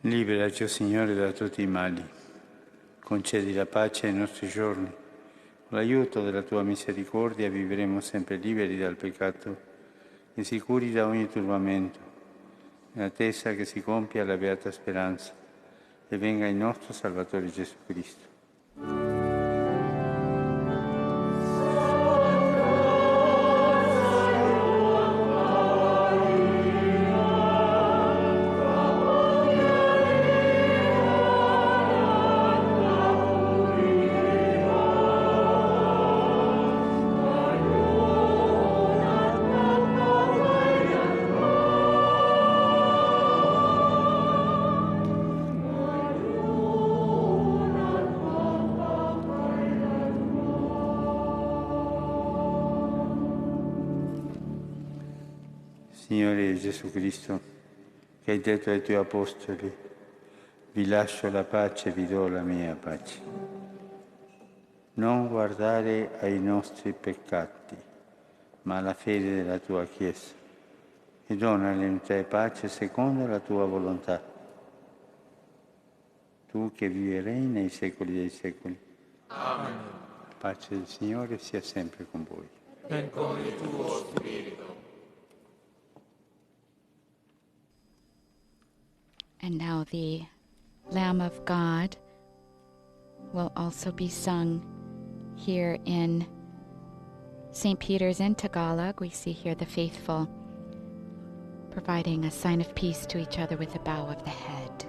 Liberaci, o Signore, da tutti i mali. Concedi la pace ai nostri giorni. Con l'aiuto della tua misericordia vivremo sempre liberi dal peccato e sicuri da ogni turbamento, nell'attesa che si compia la beata speranza e venga il nostro Salvatore Gesù Cristo. Signore Gesù Cristo, che hai detto ai tuoi apostoli, vi lascio la pace, vi do la mia pace. Non guardare ai nostri peccati, ma alla fede della tua Chiesa, e donale unità e pace secondo la tua volontà. Tu che vivi e regni nei secoli dei secoli. Amen. La pace del Signore sia sempre con voi. E con il tuo spirito. And now the Lamb of God will also be sung here in St. Peter's in Tagalog. We see here the faithful providing a sign of peace to each other with a bow of the head.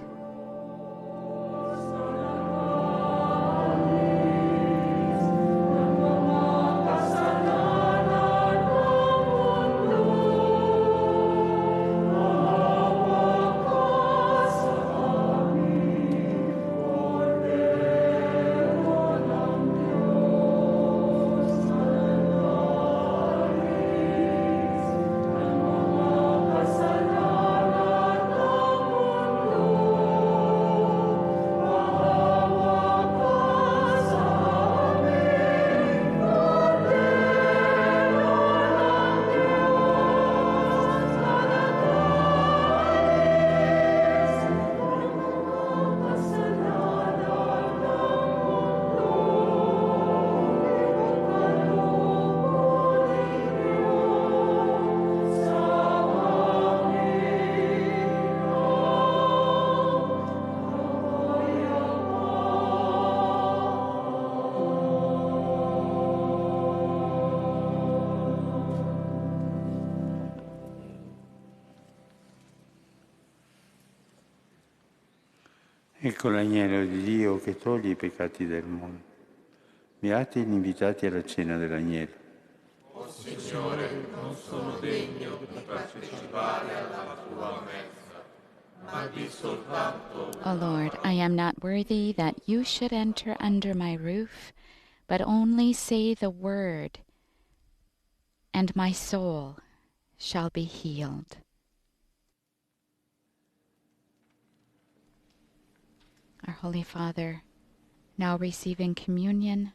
Ecco l'agnello di Dio che toglie i peccati del mondo. Beati gli invitati alla cena dell'agnello. O Signore, non sono degno di partecipare alla tua messa, ma di soltanto... O Lord, I am not worthy that you should enter under my roof, but only say the word, and my soul shall be healed. Our Holy Father, now receiving communion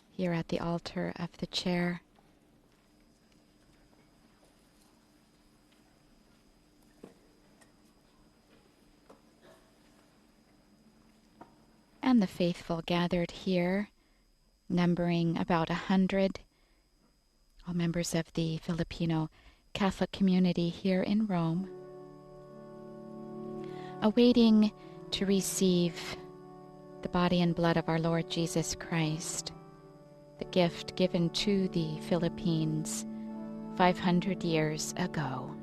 here at the altar of the chair, and the faithful gathered here, numbering about 100, all members of the Filipino Catholic community here in Rome, awaiting to receive the body and blood of our Lord Jesus Christ, the gift given to the Philippines 500 years ago.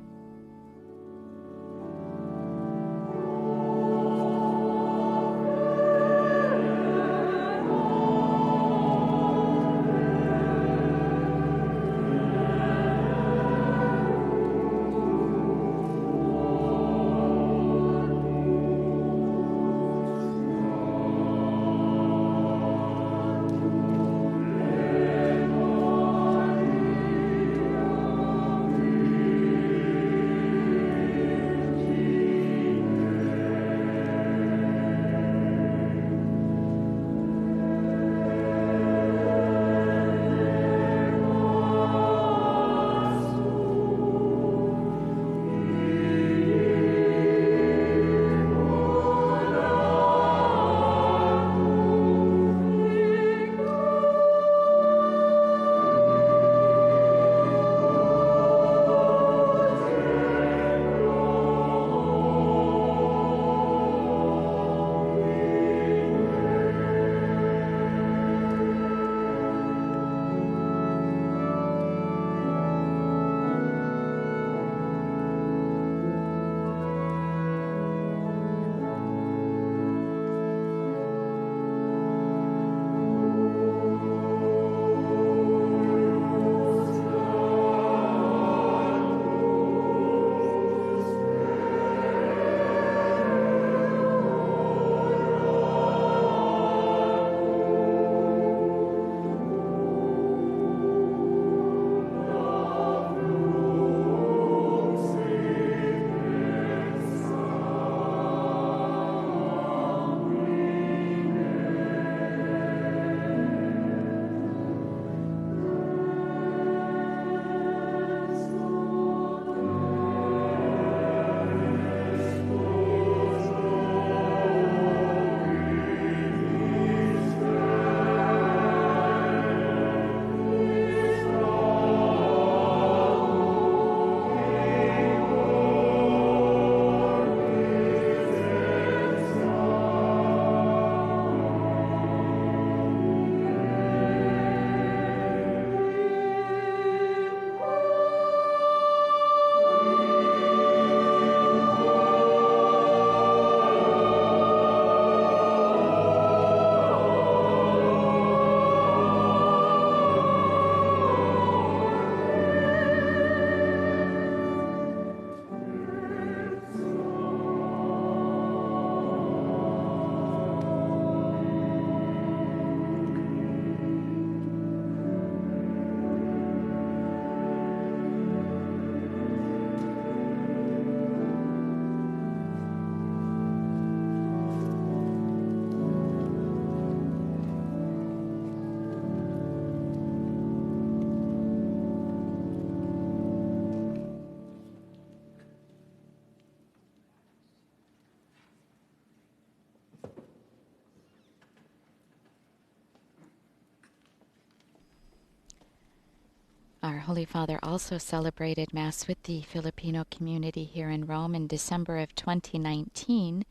Our Holy Father also celebrated Mass with the Filipino community here in Rome in December of 2019.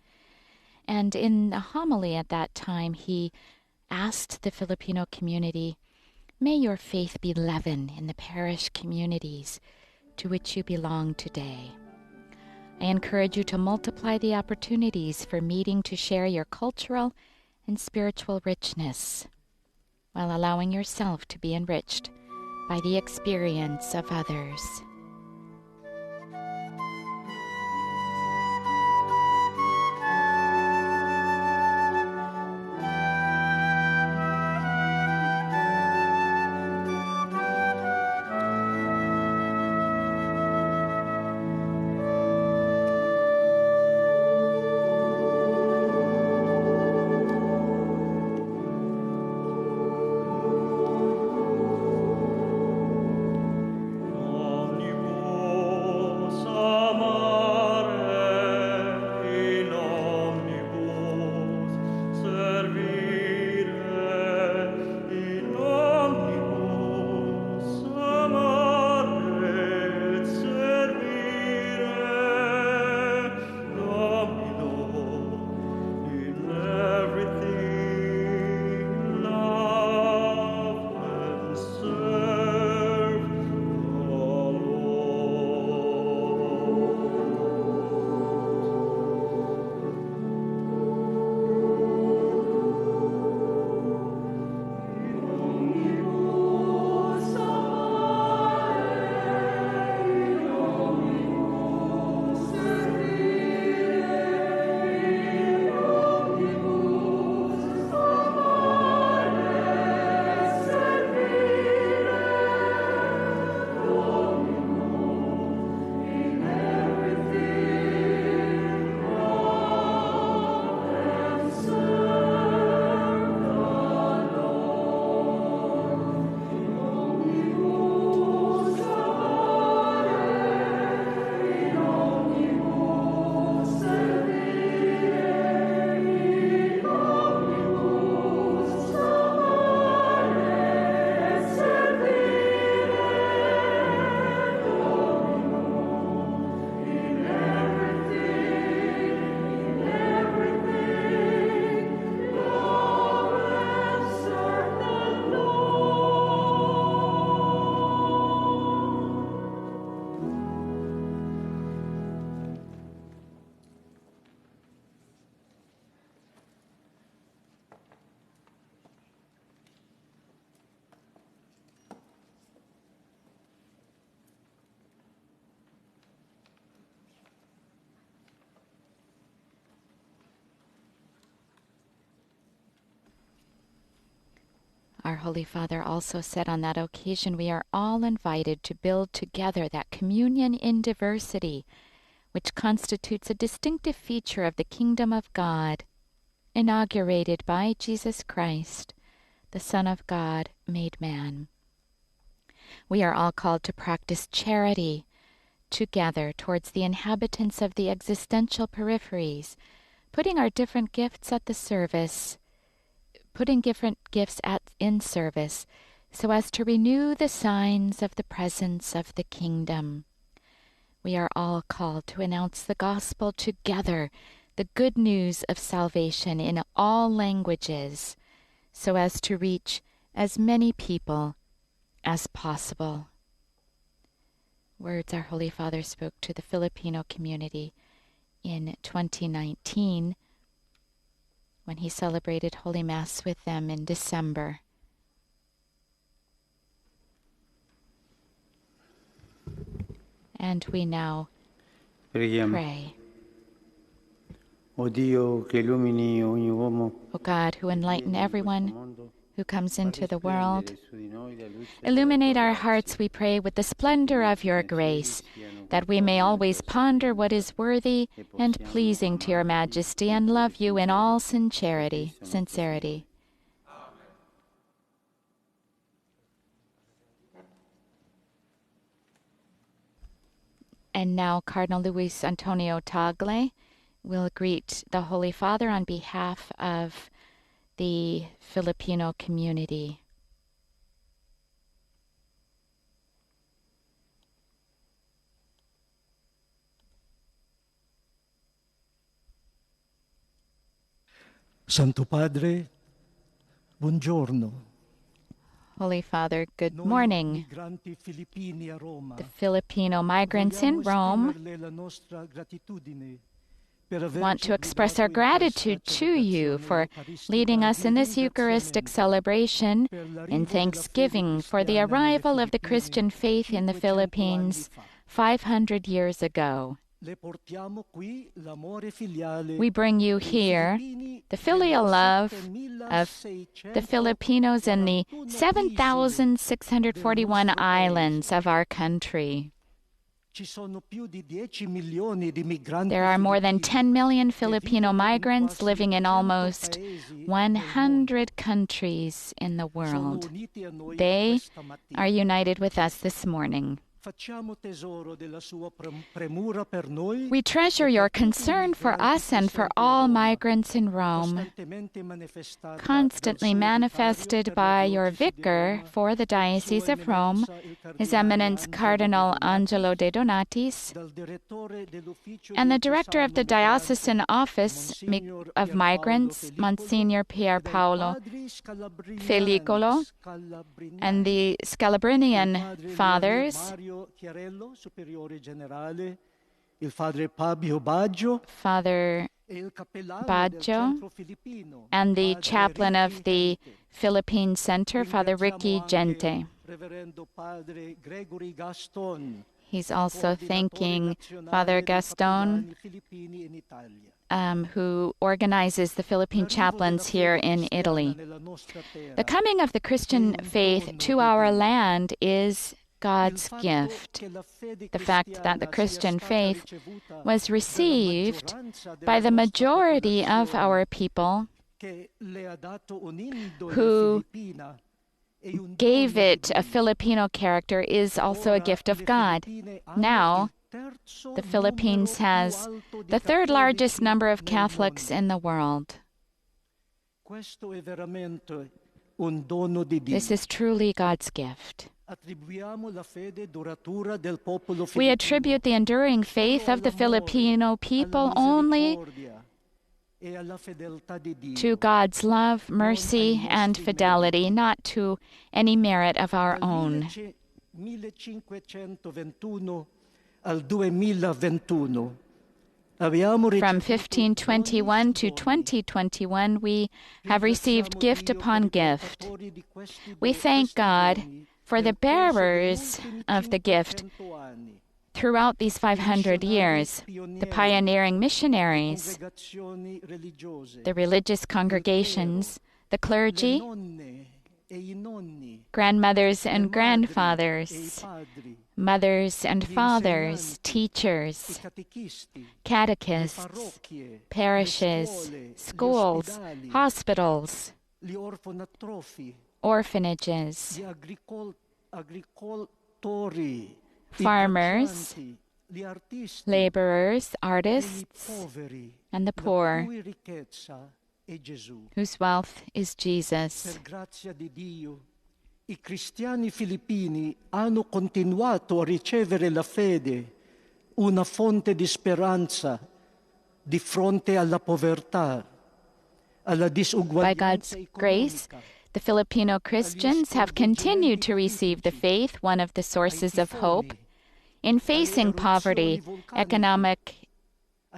And in a homily at that time, he asked the Filipino community, "May your faith be leaven in the parish communities to which you belong today. I encourage you to multiply the opportunities for meeting to share your cultural and spiritual richness, while allowing yourself to be enriched by the experience of others. Our Holy Father also said on that occasion, we are all invited to build together that communion in diversity, which constitutes a distinctive feature of the kingdom of God, inaugurated by Jesus Christ, the Son of God made man. We are all called to practice charity together towards the inhabitants of the existential peripheries, putting our different gifts at the service, in service, so as to renew the signs of the presence of the kingdom. We are all called to announce the gospel together, the good news of salvation in all languages, so as to reach as many people as possible. Words our Holy Father spoke to the Filipino community in 2019, when he celebrated Holy Mass with them in December. And we now pray. O Dio, che illumini ogni uomo, O God, who enlighten everyone who comes into the world, illuminate our hearts, we pray, with the splendor of your grace, that we may always ponder what is worthy and pleasing to your majesty, and love you in all sincerity. And now Cardinal Luis Antonio Tagle will greet the Holy Father on behalf of the Filipino community. Santo Padre, buongiorno. Holy Father, good morning. The Filipino migrants in Rome want to express our gratitude to you for leading us in this Eucharistic celebration in thanksgiving for the arrival of the Christian faith in the Philippines 500 years ago. We bring you here the filial love of the Filipinos in the 7,641 islands of our country. There are more than 10 million Filipino migrants living in almost 100 countries in the world. They are united with us this morning. We treasure your concern for us and for all migrants in Rome, constantly manifested by your vicar for the Diocese of Rome, His Eminence Cardinal Angelo de Donatis, and the Director of the Diocesan Office of Migrants, Monsignor Pier Paolo Felicolo, and the Scalabrinian Fathers, Father Baggio, and the chaplain of the Philippine Center, Father Ricky Gente. He's also thanking Father Gaston, who organizes the Philippine chaplains here in Italy. The coming of the Christian faith to our land is God's gift. The fact that the Christian faith was received by the majority of our people who gave it a Filipino character is also a gift of God. Now, the Philippines has the third largest number of Catholics in the world. This is truly God's gift. We attribute the enduring faith of the Filipino people only to God's love, mercy, and fidelity, not to any merit of our own. From 1521 to 2021, we have received gift upon gift. We thank God for the bearers of the gift throughout these 500 years, the pioneering missionaries, the religious congregations, the clergy, grandmothers and grandfathers, mothers and fathers, teachers, catechists, parishes, schools, hospitals, orphanages, farmers, laborers, artists, and the poor, whose wealth is Jesus. I cristiani filippini hanno continuato a ricevere la fede, una fonte di speranza di fronte alla povertà, alla disuguaglianza. By God's grace, the Filipino Christians have continued to receive the faith, one of the sources of hope, in facing poverty, economic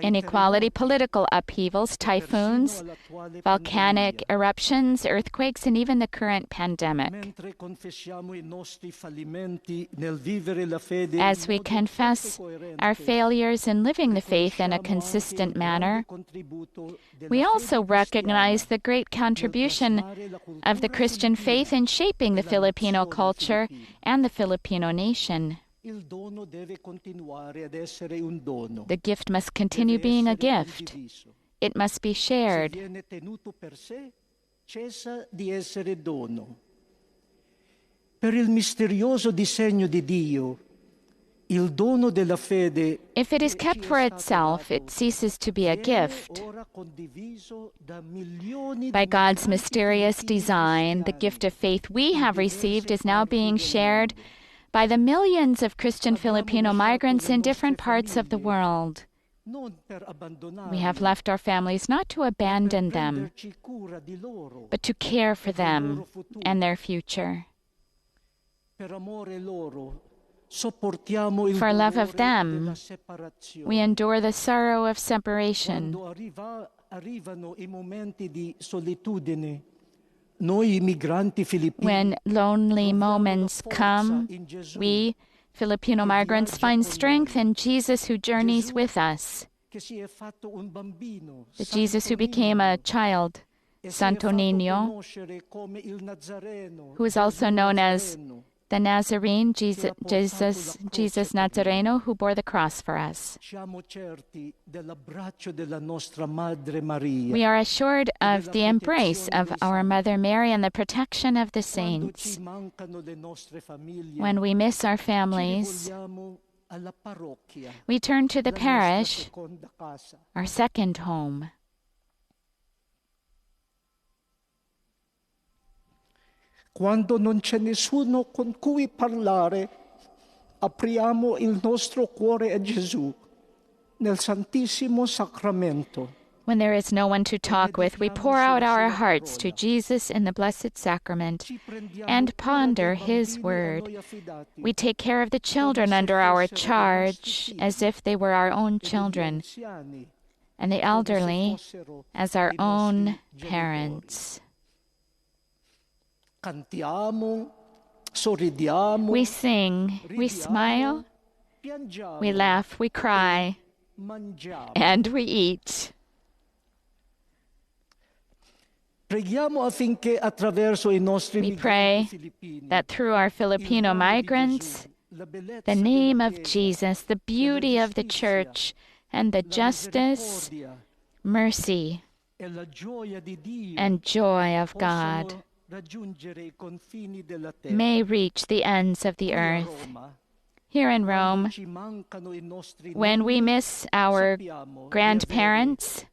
inequality, political upheavals, typhoons, volcanic eruptions, earthquakes, and even the current pandemic. As we confess our failures in living the faith in a consistent manner, we also recognize the great contribution of the Christian faith in shaping the Filipino culture and the Filipino nation. The gift must continue being a gift. It must be shared. If it is kept for itself, it ceases to be a gift. By God's mysterious design, the gift of faith we have received is now being shared by the millions of Christian Filipino migrants in different parts of the world. We have left our families not to abandon them, but to care for them and their future. For love of them, we endure the sorrow of separation. When lonely moments come, we, Filipino migrants, find strength in Jesus who journeys with us. The Jesus who became a child, Santo Niño, who is also known as the Nazarene, Jesus Nazareno, who bore the cross for us. We are assured of the embrace of our Mother Mary and the protection of the saints. When we miss our families, we turn to the parish, our second home. Quando non c'è nessuno con cui parlare, apriamo il nostro cuore a Gesù nel Santissimo Sacramento. When there is no one to talk with, we pour out our hearts to Jesus in the Blessed Sacrament and ponder His Word. We take care of the children under our charge as if they were our own children, and the elderly as our own parents. We sing, we smile, we laugh, we cry, and we eat. We pray that through our Filipino migrants, the name of Jesus, the beauty of the Church, and the justice, mercy, and joy of God may reach the ends of the earth. Here in Rome, when we miss our grandparents,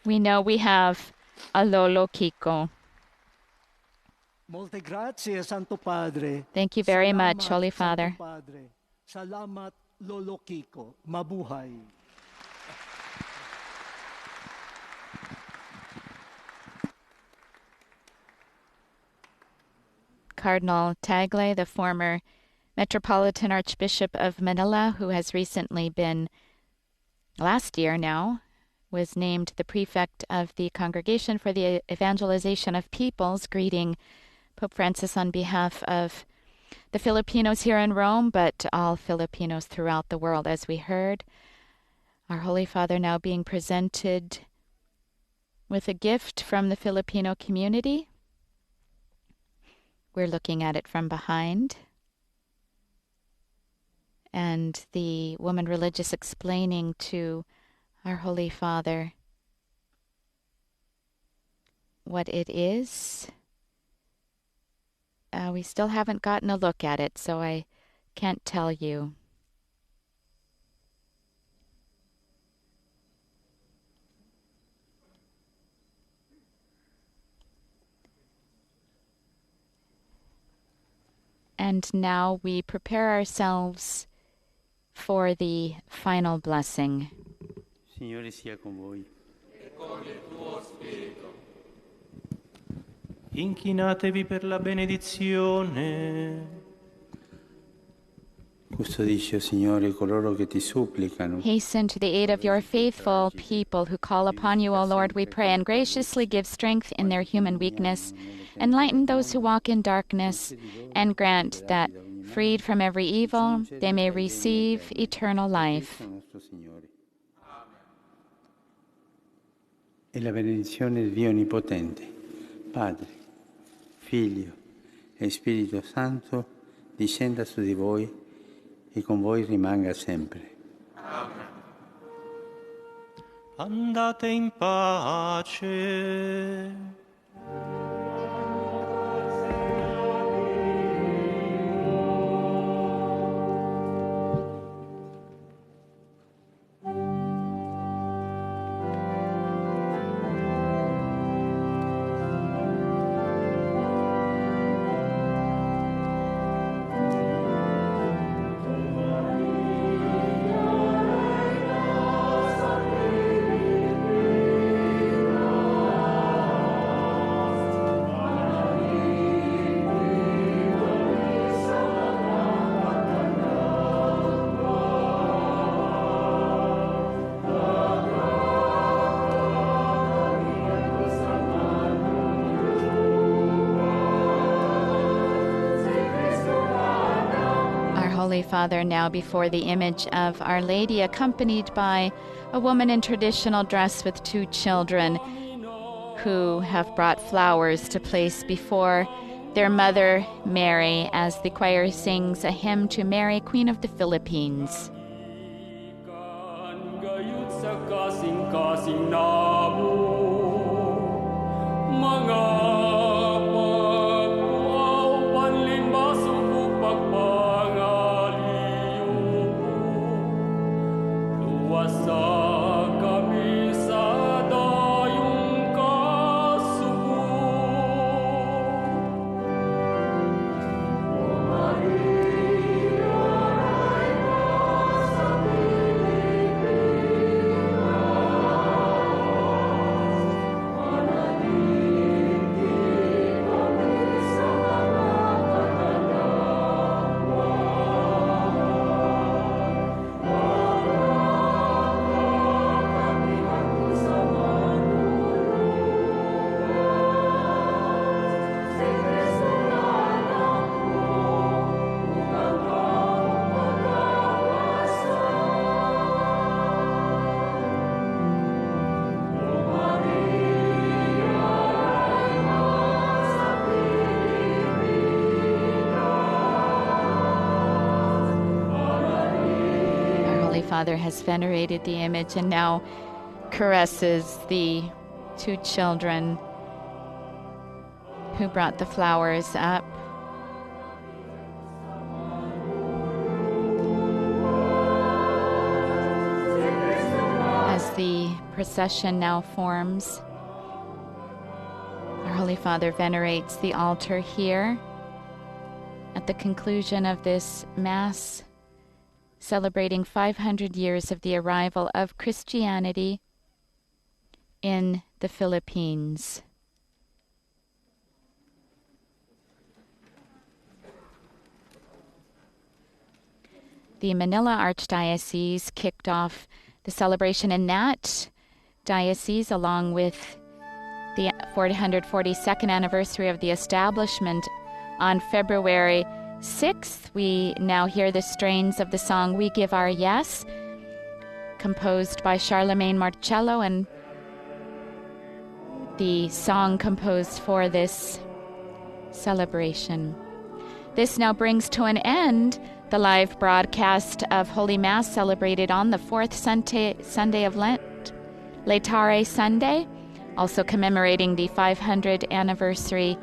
we know we have a Lolo Kiko. Thank you very much, Holy Father. Salamat, Lolo Kiko. Mabuhay. Cardinal Tagle, the former Metropolitan Archbishop of Manila, who has recently been, last year now, was named the prefect of the Congregation for the Evangelization of Peoples, greeting Pope Francis on behalf of the Filipinos here in Rome, but all Filipinos throughout the world, as we heard. Our Holy Father now being presented with a gift from the Filipino community. We're looking at it from behind. And the woman religious explaining to our Holy Father what it is. We still haven't gotten a look at it, so I can't tell you. And now we prepare ourselves for the final blessing. Signore sia con voi. E con il tuo spirito. Inchinatevi per la benedizione. Custodisci, Signore, coloro che ti supplicano. Hasten to the aid of your faithful people who call upon you, O Lord, we pray, and graciously give strength in their human weakness. Enlighten those who walk in darkness, and grant that, freed from every evil, they may receive eternal life. E la benedizione di Dio Onnipotente, Padre, Figlio e Spirito Santo, discenda su di voi e con voi rimanga sempre. Amen. Andate in pace. Holy Father, now before the image of Our Lady, accompanied by a woman in traditional dress with 2 children who have brought flowers to place before their mother, Mary, as the choir sings a hymn to Mary, Queen of the Philippines. Father has venerated the image and now caresses the 2 children who brought the flowers up. As the procession now forms, our Holy Father venerates the altar here at the conclusion of this Mass, celebrating 500 years of the arrival of Christianity in the Philippines. The Manila Archdiocese kicked off the celebration in that diocese along with the 442nd anniversary of the establishment on February 6th. We now hear the strains of the song We Give Our Yes, composed by Charlemagne Marcello, and the song composed for this celebration. This now brings to an end the live broadcast of Holy Mass celebrated on the 4th Sunday of Lent, Laetare Sunday, also commemorating the 500th anniversary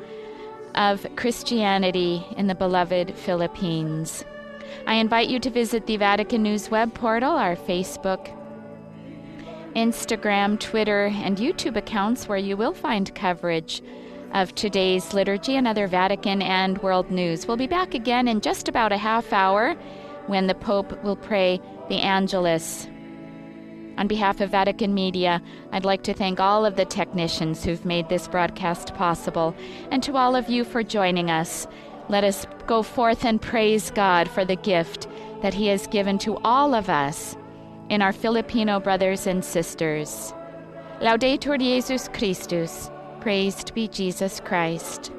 of Christianity in the beloved Philippines. I invite you to visit the Vatican News web portal, our Facebook, Instagram, Twitter, and YouTube accounts, where you will find coverage of today's liturgy and other Vatican and world news. We'll be back again in just about a half hour when the Pope will pray the Angelus. On behalf of Vatican Media, I'd like to thank all of the technicians who've made this broadcast possible, and to all of you for joining us. Let us go forth and praise God for the gift that He has given to all of us in our Filipino brothers and sisters. Laudetur Jesus Christus. Praised be Jesus Christ.